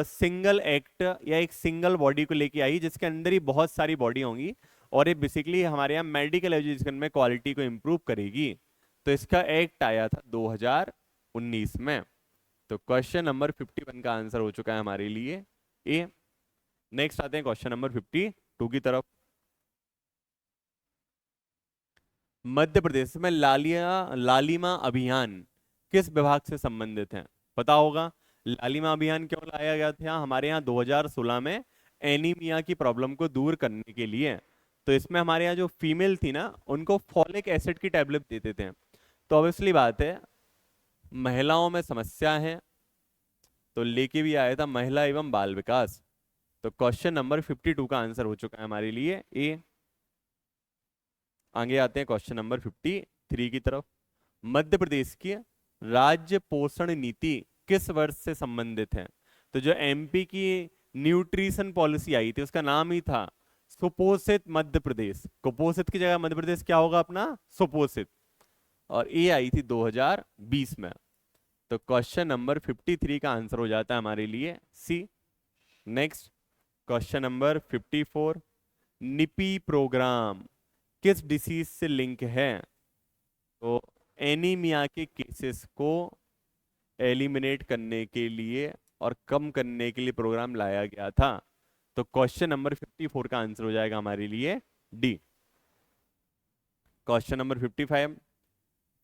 सिंगल एक्ट या एक सिंगल बॉडी को लेके आई जिसके अंदर ही बहुत सारी बॉडी होंगी, और ये बेसिकली हमारे यहाँ मेडिकल एजुकेशन में क्वालिटी को इम्प्रूव करेगी। तो इसका एक्ट आया था 2019 में। तो क्वेश्चन नंबर 51 का आंसर हो चुका है हमारे लिए ए। नेक्स्ट आते हैं क्वेश्चन नंबर 52 की तरफ। मध्य प्रदेश में लालिमा अभियान किस विभाग से संबंधित है? पता होगा लालिमा अभियान क्यों लाया गया था हमारे यहाँ 2016 में, एनीमिया की प्रॉब्लम को दूर करने के लिए। तो इसमें हमारे यहाँ जो फीमेल थी ना उनको फॉलिक एसिड की टैबलेट देते थे। तो ऑब्वियसली बात है महिलाओं में समस्या है, तो लेके भी आया था महिला एवं बाल विकास। तो क्वेश्चन नंबर 52 का आंसर हो चुका है हमारे लिए ए। आगे आते हैं क्वेश्चन नंबर 53 की तरफ। मध्य प्रदेश की राज्य पोषण नीति किस वर्ष से संबंधित है? तो जो एमपी की न्यूट्रिशन पॉलिसी आई थी उसका नाम ही था सुपोषित मध्य प्रदेश। कुपोषित की जगह मध्य प्रदेश क्या होगा अपना, सुपोषित। और ये आई थी 2020 में। तो क्वेश्चन नंबर 53 का आंसर हो जाता है हमारे लिए सी। नेक्स्ट क्वेश्चन नंबर 54, निपी प्रोग्राम किस डिसीज से लिंक है? तो एनीमिया के केसेस को एलिमिनेट करने के लिए और कम करने के लिए प्रोग्राम लाया गया था। तो क्वेश्चन नंबर 54 का आंसर हो जाएगा हमारे लिए D. Question number 55,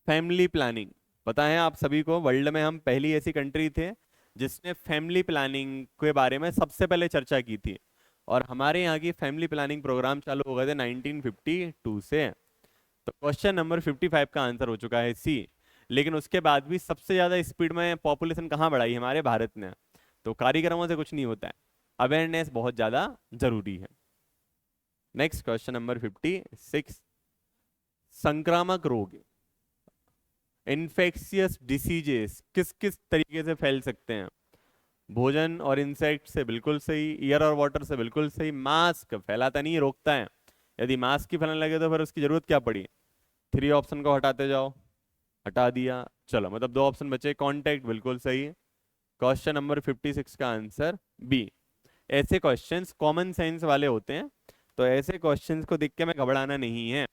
family planning. पता है आप सभी को वर्ल्ड में हम पहली ऐसी कंट्री थे जिसने फैमिली प्लानिंग के बारे में सबसे पहले चर्चा की थी, और हमारे यहाँ की फैमिली प्लानिंग प्रोग्राम चालू हो गए थे 1952 से। तो क्वेश्चन नंबर 55 का आंसर हो चुका है सी। लेकिन उसके बाद भी सबसे ज्यादा स्पीड में पॉपुलेशन कहाँ बढ़ाई? हमारे भारत ने। तो कार्यक्रमों से कुछ नहीं होता है, अवेयरनेस बहुत ज्यादा जरूरी है। नेक्स्ट क्वेश्चन नंबर 56, संक्रामक रोग, इन्फेक्शियस डिसीजेस किस किस तरीके से फैल सकते हैं? भोजन और इंसेक्ट से बिल्कुल सही, ईयर और वाटर से बिल्कुल सही, मास्क फैलाता नहीं रोकता है, यदि मास्क ही फैलाने लगे तो फिर उसकी जरूरत क्या पड़ी। थ्री ऑप्शन को हटाते जाओ, हटा दिया, चलो मतलब दो ऑप्शन बचे, कांटेक्ट बिल्कुल सही है। क्वेश्चन नंबर 56 का आंसर बी। ऐसे क्वेश्चंस कॉमन सेंस वाले होते हैं, तो ऐसे क्वेश्चंस को देख के हमें घबराना नहीं है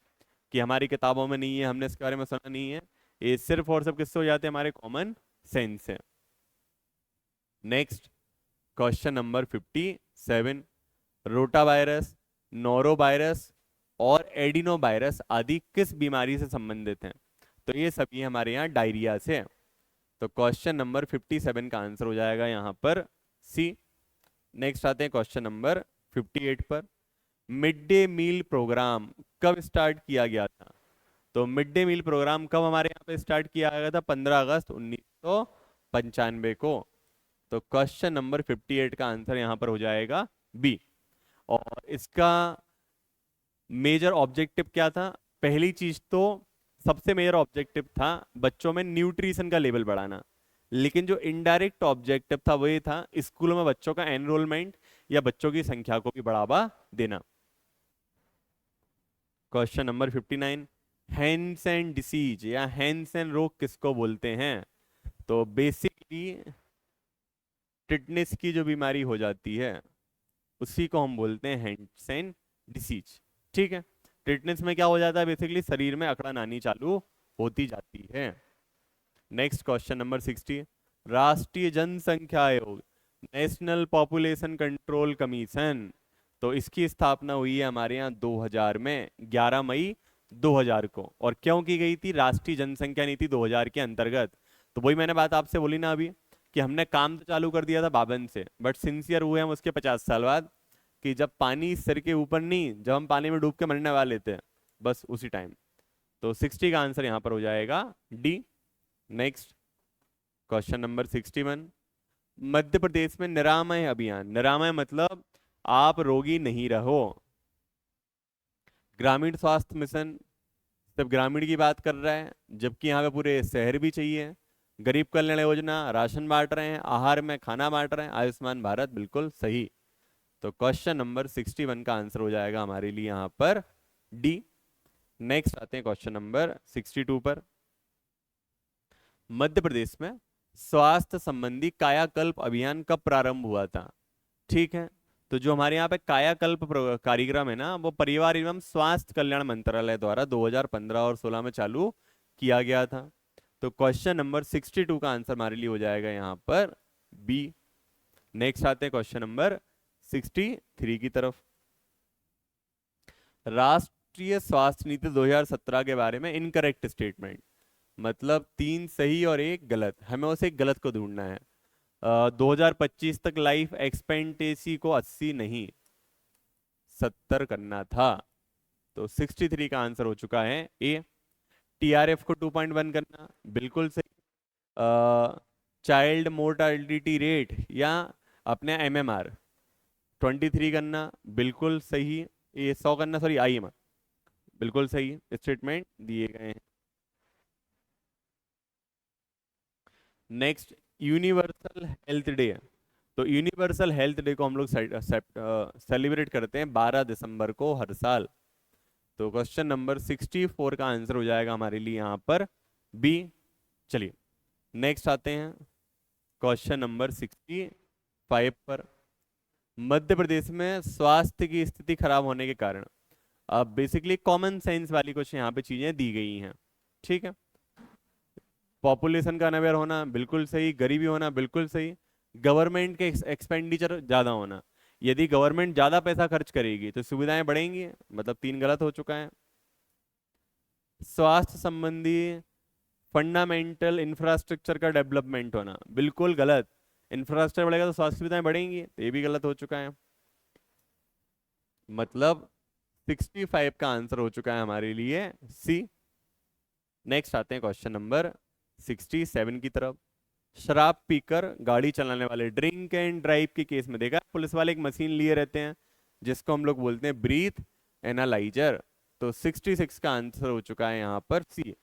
कि हमारी किताबों में नहीं है, हमने इसके बारे में सुना नहीं है। ये सिर्फ और सिर्फ किससे हो जाते हैं, हमारे कॉमन सेंस से। Next question number 57, rota virus, noro virus और एडिनो वायरस आदि किस बीमारी से संबंधित हैं। तो ये सभी हमारे यहाँ डायरिया से है। तो क्वेश्चन नंबर 57 का आंसर हो जाएगा यहाँ पर सी। नेक्स्ट आते हैं क्वेश्चन नंबर 58 पर। मिड डे मील प्रोग्राम कब स्टार्ट किया गया था। तो मिड डे मील प्रोग्राम कब हमारे यहाँ पे स्टार्ट किया गया था, 15 अगस्त 1995 को। तो क्वेश्चन नंबर 58 का आंसर यहाँ पर हो जाएगा बी। और इसका मेजर ऑब्जेक्टिव क्या था, पहली चीज तो सबसे मेजर ऑब्जेक्टिव था बच्चों में न्यूट्रिशन का लेवल बढ़ाना, लेकिन जो इनडायरेक्ट ऑब्जेक्टिव था वो ये था स्कूलों में बच्चों का एनरोलमेंट या बच्चों की संख्या को भी बढ़ावा देना। क्वेश्चन नंबर 59, हैंसेन डिसीज या हैंसेन रोग किसको बोलते हैं। तो बेसिकली टिटनेस की जो बीमारी हो जाती है उसी को हम बोलते हैं हैंसेन डिसीज। ठीक है, टिटनेस में क्या हो जाता है, बेसिकली शरीर में अकड़न आनी चालू होती जाती है। नेक्स्ट क्वेश्चन नंबर 60, राष्ट्रीय जनसंख्या आयोग, नेशनल पॉपुलेशन कंट्रोल कमीशन, तो इसकी स्थापना हुई है हमारे यहाँ 2000 में 11 मई 2000 को। और क्यों की गई थी, राष्ट्रीय जनसंख्या नीति 2000 के अंतर्गत। तो वही मैंने बात आपसे बोली ना अभी कि हमने काम तो चालू कर दिया था 52 से, बट सिंसियर हुए हम उसके 50 साल बाद, कि जब पानी सिर के ऊपर नहीं, जब हम पानी में डूब के मरने वाले थे, बस उसी टाइम। तो 60 का आंसर यहाँ पर हो जाएगा D. Next question number 61, Madhya Pradesh में निरामय अभियान, निरामय मतलब आप रोगी नहीं रहो। ग्रामीण स्वास्थ्य मिशन सिर्फ ग्रामीण की बात कर रहा है, जबकि यहाँ पे पूरे शहर भी चाहिए। गरीब कल्याण योजना, राशन बांट रहे हैं, आहार में खाना बांट रहे हैं, आयुष्मान भारत बिल्कुल सही। तो क्वेश्चन नंबर 61 का आंसर हो जाएगा हमारे लिए यहाँ पर डी। नेक्स्ट आते हैं क्वेश्चन नंबर 62 पर। मध्य प्रदेश में स्वास्थ्य संबंधी कायाकल्प अभियान कब प्रारंभ हुआ था। ठीक है, तो जो हमारे यहाँ पे कायाकल्प कार्यक्रम है ना, वो परिवार एवं स्वास्थ्य कल्याण मंत्रालय द्वारा 2015 और 16 में चालू किया गया था। तो क्वेश्चन नंबर 62 का आंसर हमारे लिए हो जाएगा यहाँ पर बी। नेक्स्ट आते हैं क्वेश्चन नंबर 63 की तरफ। राष्ट्रीय स्वास्थ्य नीति 2017 के बारे में इनकरेक्ट स्टेटमेंट, मतलब 3 सही और 1 गलत, हमें उसे एक गलत को ढूंढना है। 2025 तक लाइफ एक्सपेक्टेंसी को 80 नहीं 70 करना था। तो 63 का आंसर हो चुका है ए। टीआरएफ को 2.1 करना बिल्कुल सही। चाइल्ड मोर्टालिटी रेट या अपने एमएमआर 23 करना बिल्कुल सही, ये 100 करना सॉरी आईएमआर बिल्कुल सही स्टेटमेंट दिए गए हैं। नेक्स्ट यूनिवर्सल हेल्थ डे, तो यूनिवर्सल हेल्थ डे को हम लोग सेलिब्रेट करते हैं 12 दिसंबर को हर साल। तो क्वेश्चन नंबर 64 का आंसर हो जाएगा हमारे लिए यहाँ पर बी। चलिए नेक्स्ट आते हैं क्वेश्चन नंबर 65 पर। मध्य प्रदेश में स्वास्थ्य की स्थिति खराब होने के कारण, अब बेसिकली कॉमन सेंस वाली कुछ यहाँ पे चीजें दी गई हैं। ठीक है, पॉपुलेशन का अनअवेयर होना बिल्कुल सही, गरीबी होना बिल्कुल सही, गवर्नमेंट के एक्सपेंडिचर ज्यादा होना, यदि गवर्नमेंट ज्यादा पैसा खर्च करेगी तो सुविधाएं बढ़ेंगी, मतलब 3 गलत हो चुका है। स्वास्थ्य संबंधी फंडामेंटल इंफ्रास्ट्रक्चर का डेवलपमेंट होना बिल्कुल गलत, इंफ्रास्ट्रक्चर बढ़ेगा तो स्वास्थ्य सुविधाएं बढ़ेंगी, तो ये भी गलत हो चुका है। मतलब 65 का आंसर हो चुका है हमारे लिए सी। नेक्स्ट आते हैं क्वेश्चन नंबर 67 की तरफ। शराब पीकर गाड़ी चलाने वाले, ड्रिंक एंड ड्राइव के केस में देखा पुलिस वाले एक मशीन लिए रहते हैं जिसको हम लोग बोलते हैं ब्रीथ एनालाइजर। तो 66 का आंसर हो चुका है यहाँ पर सी।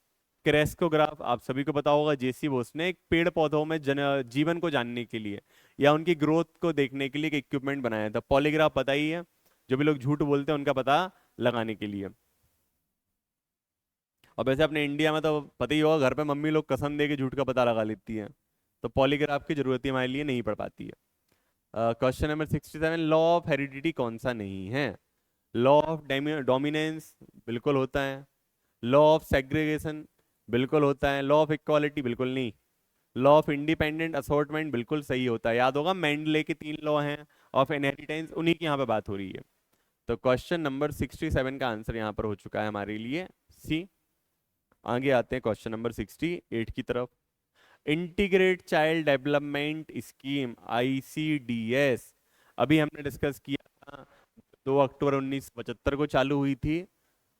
क्रेस्कोग्राफ आप सभी को पता होगा, जेसी बोस ने एक पेड़ पौधों में जीवन को जानने के लिए या उनकी ग्रोथ को देखने के लिए एक इक्विपमेंट बनाया था। पॉलीग्राफ पता ही है, जो भी लोग झूठ बोलते हैं उनका पता लगाने के लिए। और वैसे अपने इंडिया में तो पता ही होगा, घर पे मम्मी लोग कसम दे के झूठ का पता लगा लेती हैं, तो पॉलीग्राफ की जरूरत ही हमारे लिए नहीं पड़ पाती है। Question number 67, law of heredity कौन सा नहीं है? लॉ ऑफ डोमिनेंस बिल्कुल होता है, लॉ ऑफ सेग्रीगेशन बिल्कुल होता है, लॉ ऑफ इक्वालिटी बिल्कुल नहीं, लॉ ऑफ इंडिपेंडेंट असॉर्टमेंट बिल्कुल सही होता है। याद होगा मेंडले के 3 लॉ हैं ऑफ इनहेरिटेंस, उन्हीं की यहाँ पे बात हो रही है। तो क्वेश्चन नंबर 67 का आंसर यहाँ पर हो चुका है हमारे लिए सी। आगे आते हैं क्वेश्चन नंबर 68 की तरफ। Integrate child development scheme ICDS अभी हमने डिस्कस किया था, 2 अक्टूबर 1975 को चालू हुई थी,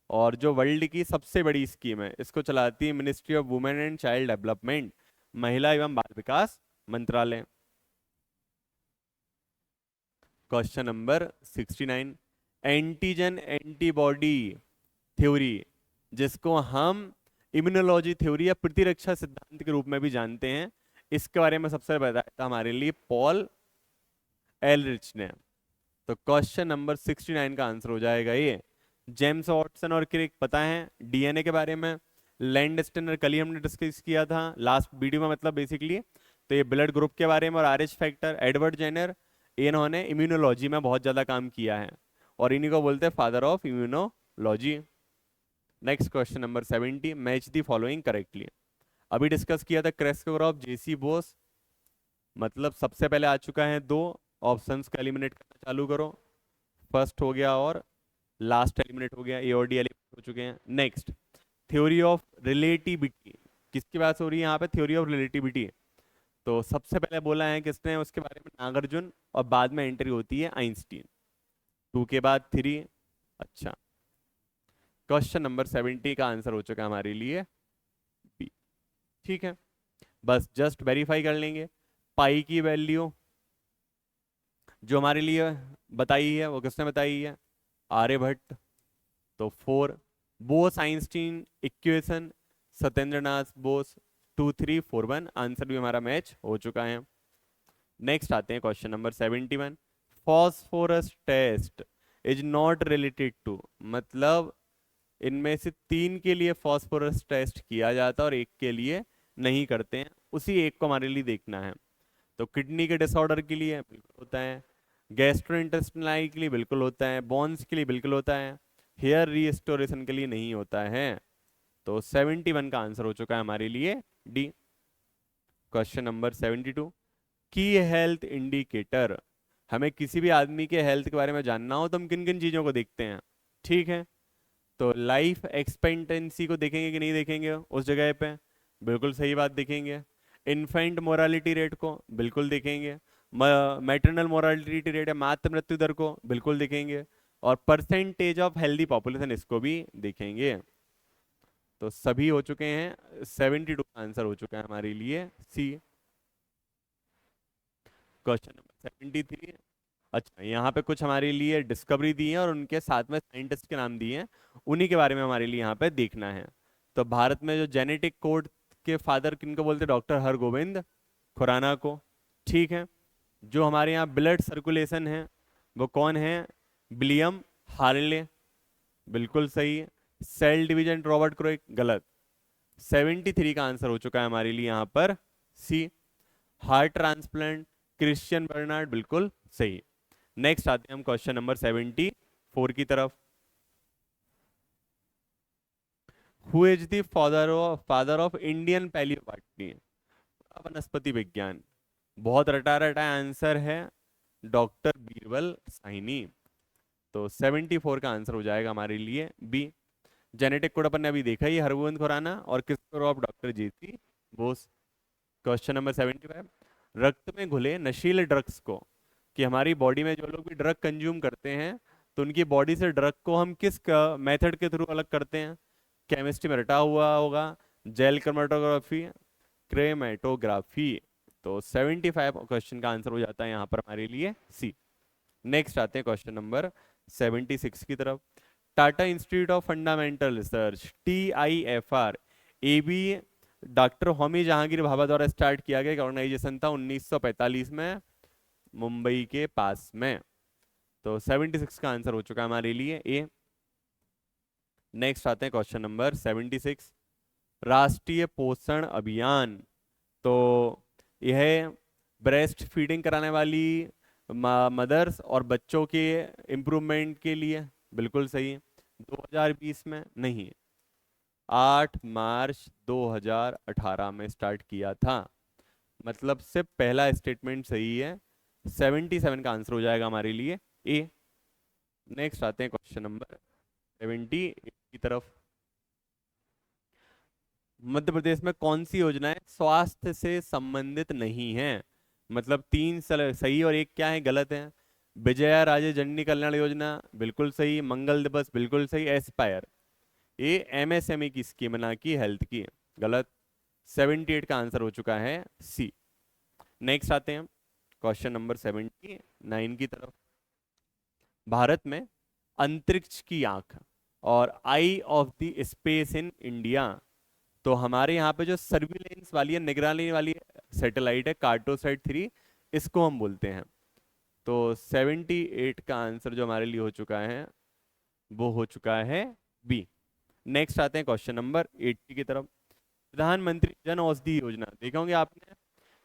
और जो वर्ल्ड की सबसे बड़ी स्कीम है, इसको चलाती है ministry of women and child development, महिला एवं बाल विकास मंत्रालय। Question number 69, antigen antibody theory, जिसको हम इम्यूनोलॉजी थ्योरी या प्रतिरक्षा सिद्धांत के रूप में भी जानते हैं, इसके बारे में सबसे बताया था हमारे लिए पॉल एलरिच ने। तो क्वेश्चन नंबर 69 का आंसर हो जाएगा ये। जेम्स वॉटसन और क्रिक पता है डीएनए के बारे में, लैंडस्टेनर कल ही हमने डिस्कस किया था लास्ट वीडियो में, मतलब बेसिकली तो ये ब्लड ग्रुप के बारे में, और RH फैक्टर एडवर्ड जेनर, इन्होंने इम्यूनोलॉजी में बहुत ज्यादा काम किया है और इन्हीं को बोलते हैं father of immunology. Next question number 70, match the following correctly. अभी डिस्कस किया था क्रेस्कोग्राफ जेसी बोस, मतलब सबसे पहले आ चुका है 2 ऑप्शंस का एलिमिनेट करना चालू करो, फर्स्ट हो गया और लास्ट एलिमिनेट हो गया, ए और डी एलिमिनेट हो चुके हैं। नेक्स्ट थ्योरी ऑफ रिलेटिविटी, किसकी बात हो रही है यहाँ पे? Theory of relativity. तो सबसे पहले बोला है किसने उसके बारे में? नागार्जुन, और बाद में एंट्री होती है आइंस्टीन, 2 के बाद 3। अच्छा, क्वेश्चन नंबर 70 का आंसर हो चुका है हमारे लिए बी। ठीक है, बस जस्ट वेरीफाई कर लेंगे। पाई की वैल्यू जो हमारे लिए बताई है वो किसने बताई है? आर्यभट्ट, तो 4। Bose Einstein equation, Satyendra Nath Bose, 2 3 4 1, answer भी हमारा मैच हो चुका है। नेक्स्ट आते हैं question number 71, phosphorus test is not related to, मतलब इनमें से 3 के लिए फॉस्फोरस टेस्ट किया जाता है और 1 के लिए नहीं करते हैं, उसी एक को हमारे लिए देखना है। तो किडनी के डिसऑर्डर के लिए बिल्कुल होता है, गैस्ट्रोइंटेस्टाइनल के लिए बिल्कुल होता है, बोन्स के लिए बिल्कुल होता है, हेयर रिस्टोरेशन के लिए नहीं होता है। तो 71 का आंसर हो चुका है हमारे लिए डी। क्वेश्चन नंबर 72, की हेल्थ इंडिकेटर, हमें किसी भी आदमी के हेल्थ के बारे में जानना हो तो हम किन किन चीजों को देखते हैं? ठीक है, तो लाइफ एक्सपेक्टेंसी को देखेंगे कि नहीं देखेंगे उस जगह पे? बिल्कुल सही बात, देखेंगे। इन्फेंट मोरालिटी रेट को बिल्कुल देखेंगे, मैटरनल मोरालिटी रेट है मातृ मृत्यु दर को बिल्कुल देखेंगे, और परसेंटेज ऑफ हेल्दी पॉपुलेशन इसको भी देखेंगे। तो सभी हो चुके हैं, 72 का आंसर हो चुका है हमारे लिए सी। क्वेश्चन नंबर 73, अच्छा यहाँ पे कुछ हमारे लिए डिस्कवरी दी है और उनके साथ में साइंटिस्ट के नाम दिए हैं, उन्हीं के बारे में हमारे लिए यहाँ पे देखना है। तो भारत में जो जेनेटिक कोड के फादर किनको बोलते हैं? डॉक्टर हरगोविंद खुराना को। ठीक है, जो हमारे यहाँ ब्लड सर्कुलेशन है वो कौन है? विलियम हार्ले, बिल्कुल सही है। सेल डिवीजन रॉबर्ट क्रोक, गलत। 73 का आंसर हो चुका है हमारे लिए यहाँ पर सी। हार्ट ट्रांसप्लांट क्रिश्चियन बर्नार्ड, बिल्कुल सही। नेक्स्ट आते हैं हम क्वेश्चन नंबर 74 की तरफ। Who is the father of Indian palaeobotany, वनस्पति विज्ञान? बहुत रटा रटा आंसर है, डॉक्टर बीरबल साहिनी। तो 74 का आंसर हो जाएगा हमारे लिए बी। जेनेटिक कोड अपन ने अभी देखा ही, हरगोविंद खुराना और Christopher of doctor J C Bose. Question number 75, रक्त में घुले नशीले ड्रग्स को, कि हमारी बॉडी में जो लोग भी ड्रग कंज्यूम करते हैं तो उनकी बॉडी से ड्रग को हम किस मेथड के थ्रू अलग करते हैं? केमिस्ट्री में रटा हुआ होगा, जेल क्रोमेटोग्राफी, क्रेमेटोग्राफी। तो 75 क्वेश्चन का आंसर हो जाता है यहाँ पर हमारे लिए सी। नेक्स्ट आते हैं क्वेश्चन नंबर 76 की तरफ। Tata Institute of Fundamental Research TIFR A B doctor Homi Jehangir Bhabha द्वारा स्टार्ट किया गया ऑर्गेनाइजेशन था 1945 में, मुंबई के पास में। तो 76 का आंसर हो चुका है हमारे लिए ए। नेक्स्ट आते हैं क्वेश्चन नंबर 76, राष्ट्रीय पोषण अभियान। तो यह ब्रेस्ट फीडिंग कराने वाली मदर्स और बच्चों के इम्प्रूवमेंट के लिए, बिल्कुल सही है। 2020 में नहीं, 8 मार्च 2018 में स्टार्ट किया था, मतलब सिर्फ पहला स्टेटमेंट सही है। 77 का आंसर हो जाएगा हमारे लिए ए। नेक्स्ट आते हैं क्वेश्चन नंबर 78 की तरफ। मध्य प्रदेश में कौन सी योजनाएं स्वास्थ्य से संबंधित नहीं है? मतलब तीन सही और एक क्या है गलत है। विजया राजे जननी कल्याण योजना बिल्कुल सही, मंगल दिवस बिल्कुल सही, एस्पायर ये एमएसएमई की स्कीम ना कि हेल्थ की, गलत। 78 का आंसर हो चुका है सी। नेक्स्ट आते हैं क्वेश्चन नंबर 79 की तरफ। भारत में अंतरिक्ष की आंख और eye of the space in India. तो हमारे यहाँ पे जो सर्विलेंस वाली है, निगरानी वाली सैटेलाइट है कार्टोसैट 3, इसको हम बोलते हैं। तो 78 का आंसर जो हमारे लिए हो चुका है वो हो चुका है बी। नेक्स्ट आते हैं क्वेश्चन नंबर 80 की तरफ। प्रधानमंत्री जन औषधि योजना देखा होंगे आपने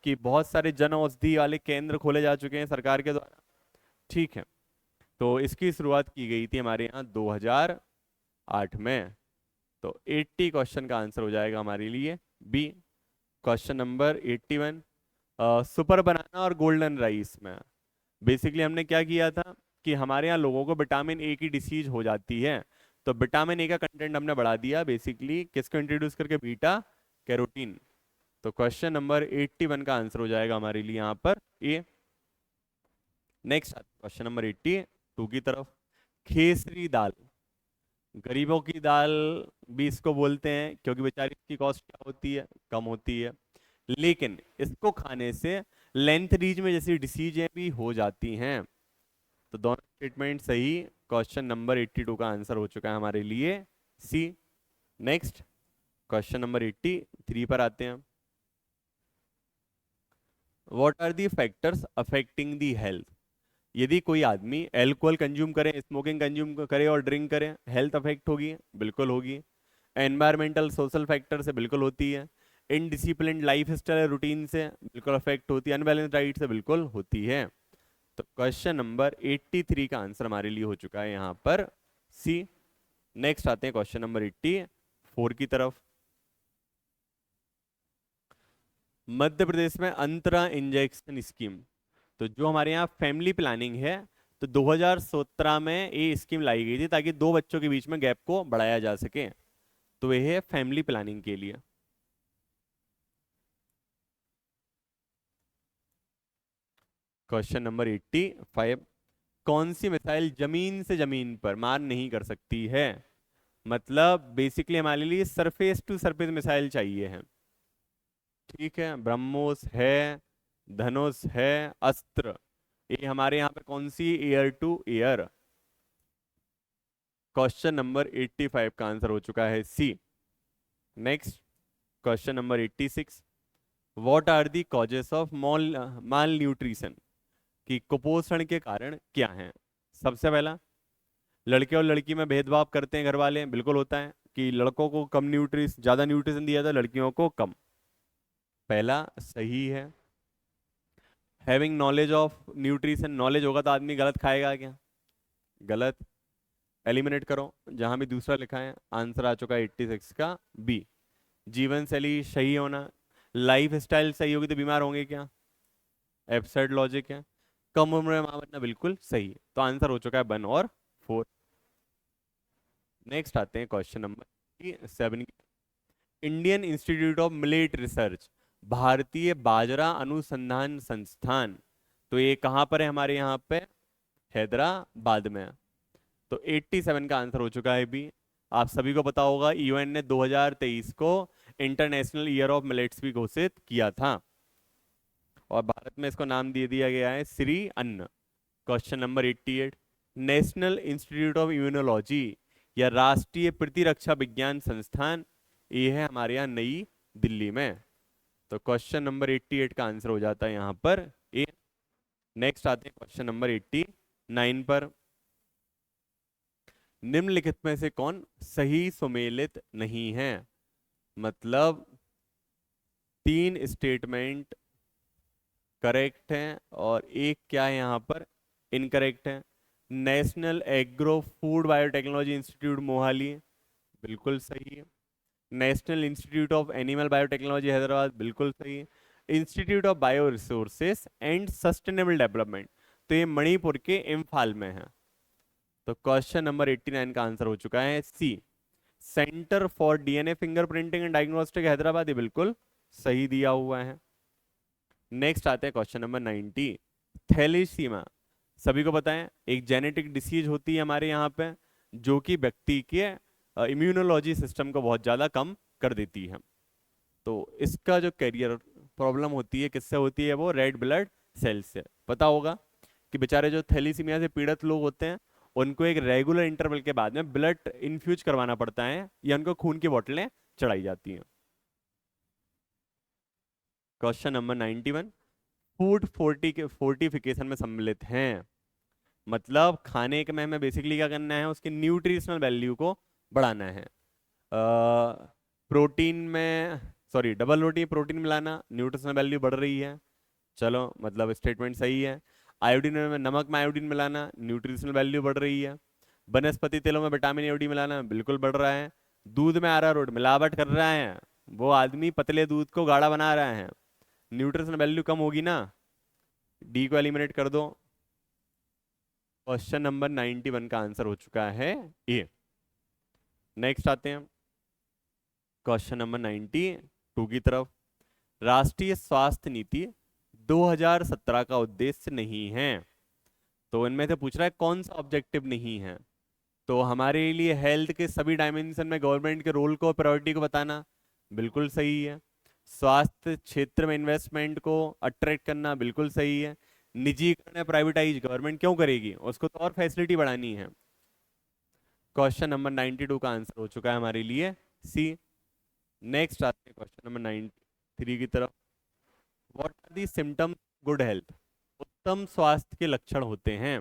कि बहुत सारे जन औषधि वाले केंद्र खोले जा चुके हैं सरकार के द्वारा, ठीक है। तो इसकी शुरुआत की गई थी हमारे यहाँ 2008 में। तो 80 क्वेश्चन का आंसर हो जाएगा हमारे लिए बी। क्वेश्चन नंबर 81, सुपर बनाना और गोल्डन राइस में बेसिकली हमने क्या किया था कि हमारे यहाँ लोगों को विटामिन ए की डिसीज हो जाती है, तो विटामिन ए का कंटेंट हमने बढ़ा दिया बेसिकली किसको इंट्रोड्यूस करके, बीटा कैरोटीन। तो क्वेश्चन नंबर 81 का आंसर हो जाएगा हमारे लिए यहाँ पर ए। नेक्स्ट क्वेश्चन नंबर 82 की तरफ। खेसरी दाल, गरीबों की दाल भी इसको बोलते हैं क्योंकि बेचारी इसकी कॉस्ट क्या होती है, कम होती है, लेकिन इसको खाने से लेंथ रीज में जैसी डिसीजें भी हो जाती हैं। तो दोनों स्टेटमेंट सही। क्वेश्चन नंबर 82 का आंसर हो चुका है हमारे लिए सी। नेक्स्ट क्वेश्चन नंबर 83 पर आते हैं। What are the factors affecting the health? यदि कोई आदमी एल्कोहल कंज्यूम करे, स्मोकिंग कंज्यूम करे और ड्रिंक करे, हेल्थ अफेक्ट होगी, बिल्कुल होगी। एनवायरमेंटल सोशल फैक्टर से बिल्कुल होती है। इनडिसिप्लिन लाइफ स्टाइल रूटीन से बिल्कुल अफेक्ट होती है। अनबैलेंस डाइट से बिल्कुल होती है। तो क्वेश्चन नंबर 83 का आंसर हमारे लिए हो चुका है यहाँ पर सी। नेक्स्ट आते हैं क्वेश्चन नंबर 84 की तरफ। मध्य प्रदेश में अंतरा इंजेक्शन स्कीम, तो जो हमारे यहाँ फैमिली प्लानिंग है, तो 2017 में ये स्कीम लाई गई थी ताकि दो बच्चों के बीच में गैप को बढ़ाया जा सके। तो यह है फैमिली प्लानिंग के लिए। क्वेश्चन नंबर 85, कौन सी मिसाइल जमीन से जमीन पर मार नहीं कर सकती है? मतलब बेसिकली हमारे लिए सरफेस टू सरफेस मिसाइल चाहिए है, ठीक है। ब्रह्मोस है, धनुष है, अस्त्र, ये हमारे यहाँ पे कौन सी, air to air. Question number 85 का आंसर हो चुका है C. Next question number 86, what are the causes of malnutrition? कि कुपोषण के कारण क्या हैं? सबसे पहला, लड़के और लड़की में भेदभाव करते हैं घर वाले, बिल्कुल होता है कि लड़कों को कम न्यूट्रिशन, ज्यादा न्यूट्रिशन दिया था, लड़कियों को कम, पहला सही है। Having knowledge of nutrition, knowledge होगा तो आदमी गलत खाएगा क्या, गलत। एलिमिनेट करो जहां भी दूसरा लिखा है, आंसर आ चुका है 86 का बी। जीवन शैली सही होना, लाइफ स्टाइल सही होगी तो बीमार होंगे क्या, एब्सर्ड लॉजिक है। कम उम्र में मां बनना, बिल्कुल सही। तो आंसर हो चुका है 1 और 4। नेक्स्ट आते हैं question number 7। Indian institute of millet research, भारतीय बाजरा अनुसंधान संस्थान, तो ये कहाँ पर है हमारे यहाँ पे, हैदराबाद में। तो 87 का आंसर हो चुका है बी। आप सभी को पता होगा यूएन ने 2023 को इंटरनेशनल ईयर ऑफ मिलेट्स भी घोषित किया था और भारत में इसको नाम दे दिया गया है श्री अन्न। Question number 88, national institute of immunology या राष्ट्रीय प्रतिरक्षा विज्ञान संस्थान, ये है हमारे यहाँ नई दिल्ली में। तो क्वेश्चन नंबर 88 का आंसर हो जाता है यहाँ पर ए। नेक्स्ट आते हैं क्वेश्चन नंबर 89 पर। निम्नलिखित में से कौन सही सुमेलित नहीं है? मतलब 3 स्टेटमेंट करेक्ट हैं और एक क्या है यहाँ पर इनकरेक्ट है। National agro food biotechnology institute Mohali बिल्कुल सही है। National institute of animal biotechnology Hyderabad बिल्कुल सही है। Institute of bio resources and sustainable development तो ये मणिपुर के इम्फाल में है। तो क्वेश्चन नंबर 89 का आंसर हो चुका है C. Centre for DNA Fingerprinting and Diagnostic Hyderabad ये बिल्कुल सही दिया हुआ है। नेक्स्ट आते हैं क्वेश्चन नंबर 90। थैलेसीमा सभी को पता है एक जेनेटिक डिसीज होती है हमारे यहाँ पे जो कि व्यक्ति के इम्यूनोलॉजी सिस्टम को बहुत ज़्यादा कम कर देती है। तो इसका जो कैरियर प्रॉब्लम होती है किससे होती है? वो रेड ब्लड सेल्स से। पता होगा कि बेचारे जो थैलेसीमिया से पीड़ित लोग होते हैं उनको एक रेगुलर इंटरवल के बाद में ब्लड इन्फ्यूज करवाना पड़ता है या उनको खून की बोतलें चढ़ाई जाती हैं। Question number 91। फूड फोर्टिफिकेशन में सम्मिलित हैं मतलब खाने के में हमें बेसिकली क्या करना है? उसकी न्यूट्रिशनल वैल्यू को बढ़ाना है। प्रोटीन में सॉरी डबल रोटी प्रोटीन मिलाना न्यूट्रिशनल वैल्यू बढ़ रही है। चलो मतलब स्टेटमेंट सही है। आयोडीन में नमक में आयोडीन मिलाना न्यूट्रिशनल वैल्यू बढ़ रही है। वनस्पति तेलों में विटामिन ए डी मिलाना बिल्कुल बढ़ रहा है। दूध में अरारोट मिलावट कर रहा है वो आदमी पतले दूध को गाढ़ा बना रहा है न्यूट्रिशनल वैल्यू कम होगी ना। डी को एलिमिनेट कर दो। क्वेश्चन नंबर 91 का आंसर हो चुका है ए। नेक्स्ट आते हैं क्वेश्चन नंबर 92 की तरफ। राष्ट्रीय स्वास्थ्य नीति 2017 का उद्देश्य नहीं है। तो इनमें से पूछ रहा है कौन सा ऑब्जेक्टिव नहीं है? तो हमारे लिए हेल्थ के सभी डायमेंशन में गवर्नमेंट के रोल को प्रायोरिटी को बताना बिल्कुल सही है। स्वास्थ्य क्षेत्र में इन्वेस्टमेंट को अट्रैक्ट करना बिल्कुल सही है। निजीकरण या प्राइवेटाइज गवर्नमेंट क्यों करेगी? उसको तो और फैसिलिटी बढ़ानी है। क्वेश्चन नंबर 92 का आंसर हो चुका है हमारे लिए सी। नेक्स्ट आते हैं क्वेश्चन नंबर 93 की तरफ। What are the symptoms good health? उत्तम स्वास्थ्य के लक्षण होते हैं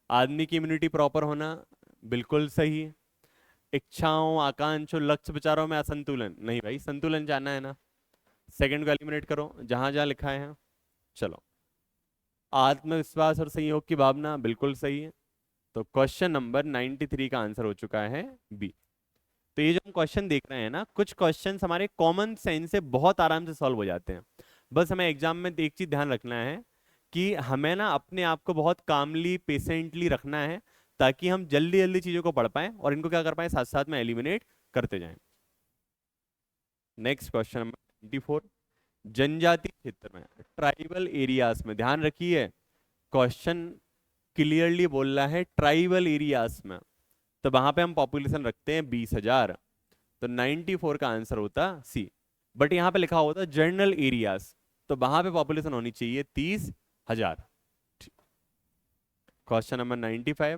आदमी की इम्यूनिटी प्रॉपर होना बिल्कुल सही। इच्छाओं आकांक्षों लक्ष्य विचारों में असंतुलन नहीं भाई संतुलन जाना है ना। सेकंड को एलिमिनेट करो जहां जहां लिखा है। चलो आत्मविश्वास और संयोग की भावना बिल्कुल सही है। तो क्वेश्चन नंबर 93 का आंसर हो चुका है बी। तो ये जो हम क्वेश्चन देख रहे हैं ना कुछ क्वेश्चन हमारे कॉमन सेंस से बहुत आराम से सॉल्व हो जाते हैं। बस हमें एग्जाम में एक चीज ध्यान रखना है कि हमें ना अपने आप को बहुत कामली पेशेंटली रखना है ताकि हम जल्दी जल्दी चीजों को पढ़ पाएं और इनको क्या कर पाए साथ साथ में एलिमिनेट करते जाएं। Next question number 94। जनजाति क्षेत्र में ट्राइबल एरियाज में ध्यान रखिए क्वेश्चन क्लियरली बोल रहा है ट्राइबल एरियाज में तो वहां पे हम पॉपुलेशन रखते हैं 20,000। तो 94 का आंसर होता सी। बट यहाँ पे लिखा होता जनरल एरियाज तो वहां पे पॉपुलेशन होनी चाहिए 30,000। Question number 95।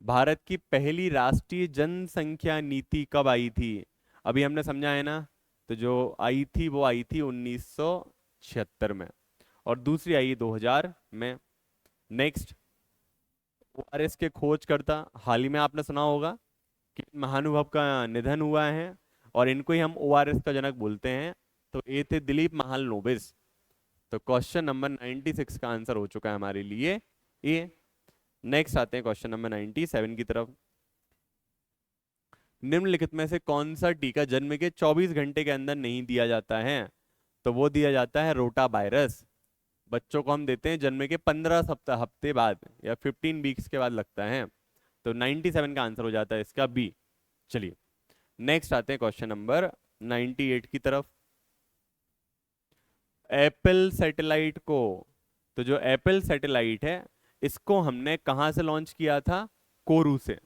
भारत की पहली राष्ट्रीय जनसंख्या नीति कब आई थी? अभी हमने समझा है ना। तो जो आई थी वो आई थी 1976 में और दूसरी आई 2000 में। नेक्स्ट ओआरएस के खोजकर्ता हाल ही में आपने सुना होगा कि महानुभव का निधन हुआ है और इनको ही हम ओआरएस का जनक बोलते हैं। तो ये थे दिलीप महालनोबिस। तो क्वेश्चन नंबर 96 का आंसर हो चुका है हमारे लिए ए। नेक्स्ट आते हैं क्वेश्चन नंबर 97 की तरफ। निम्नलिखित में से कौन सा टीका जन्म के 24 घंटे के अंदर नहीं दिया जाता है? तो वो दिया जाता है रोटा वायरस। बच्चों को हम देते हैं जन्म के 15 सप्ताह हफ्ते बाद या 15 वीक्स के बाद लगता है। तो 97 का आंसर हो जाता है इसका बी। चलिए नेक्स्ट आते हैं क्वेश्चन नंबर 98 की तरफ। एप्पल सैटेलाइट को तो जो एप्पल सैटेलाइट है इसको हमने कहां से लॉन्च किया था? कोरू से।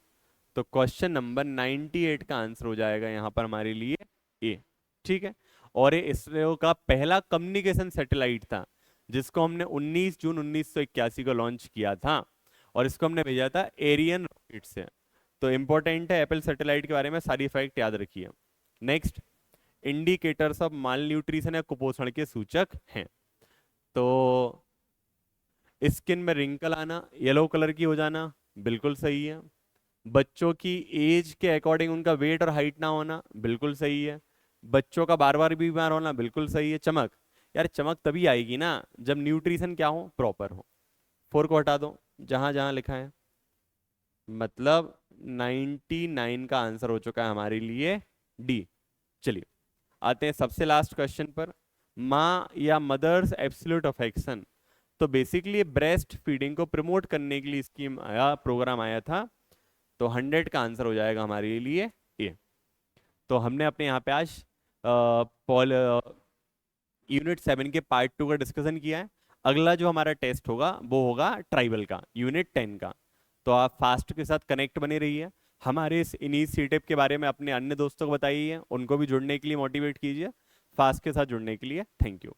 तो क्वेश्चन नंबर 98 का आंसर हो जाएगा यहां पर हमारे लिए ए। ठीक है और ये इसरो का पहला कम्युनिकेशन सैटेलाइट था जिसको हमने 19 जून 1981 को लॉन्च किया था और इसको हमने भेजा था एरियन रॉकेट से। तो इंपॉर्टेंट है एप्पल सैटेलाइट के बारे में सारी फैक्ट याद रखिए। Next indicators of mall nutrition या कुपोषण के सूचक हैं। तो स्किन में रिंकल आना, येलो कलर की हो जाना, बिल्कुल सही है। बच्चों की एज के अकॉर्डिंग उनका वेट और हाइट ना होना, बिल्कुल सही है। बच्चों का बार बार बीमार होना, बिल्कुल सही है। चमक, यार चमक तभी आएगी ना जब न्यूट्रिशन क्या हो, प्रॉपर हो। 4 को हटा दो जहां जहां लिखा है, मतलब 99 का आंसर हो चुका है हमारे लिए डी। चलिए आते हैं सबसे लास्ट क्वेश्चन पर। माँ या मदर्स एब्सोल्यूट अफेक्शन, तो बेसिकली ब्रेस्ट फीडिंग को प्रमोट करने के लिए स्कीम आया, प्रोग्राम आया था। तो 100 का आंसर हो जाएगा हमारे लिए ए। तो हमने अपने यहाँ पे आज पॉल यूनिट 7 के पार्ट 2 का डिस्कशन किया है। अगला जो हमारा टेस्ट होगा वो होगा ट्राइबल का, यूनिट 10 का। तो आप फास्ट के साथ कनेक्ट बने रहिए। हमारे इस इनीस सीटेप के बारे में अपने अन्य दोस्तों को बताइए, उनको भी जुड़ने के लिए मोटिवेट कीजिए। फास्ट के साथ जुड़ने के लिए थैंक यू।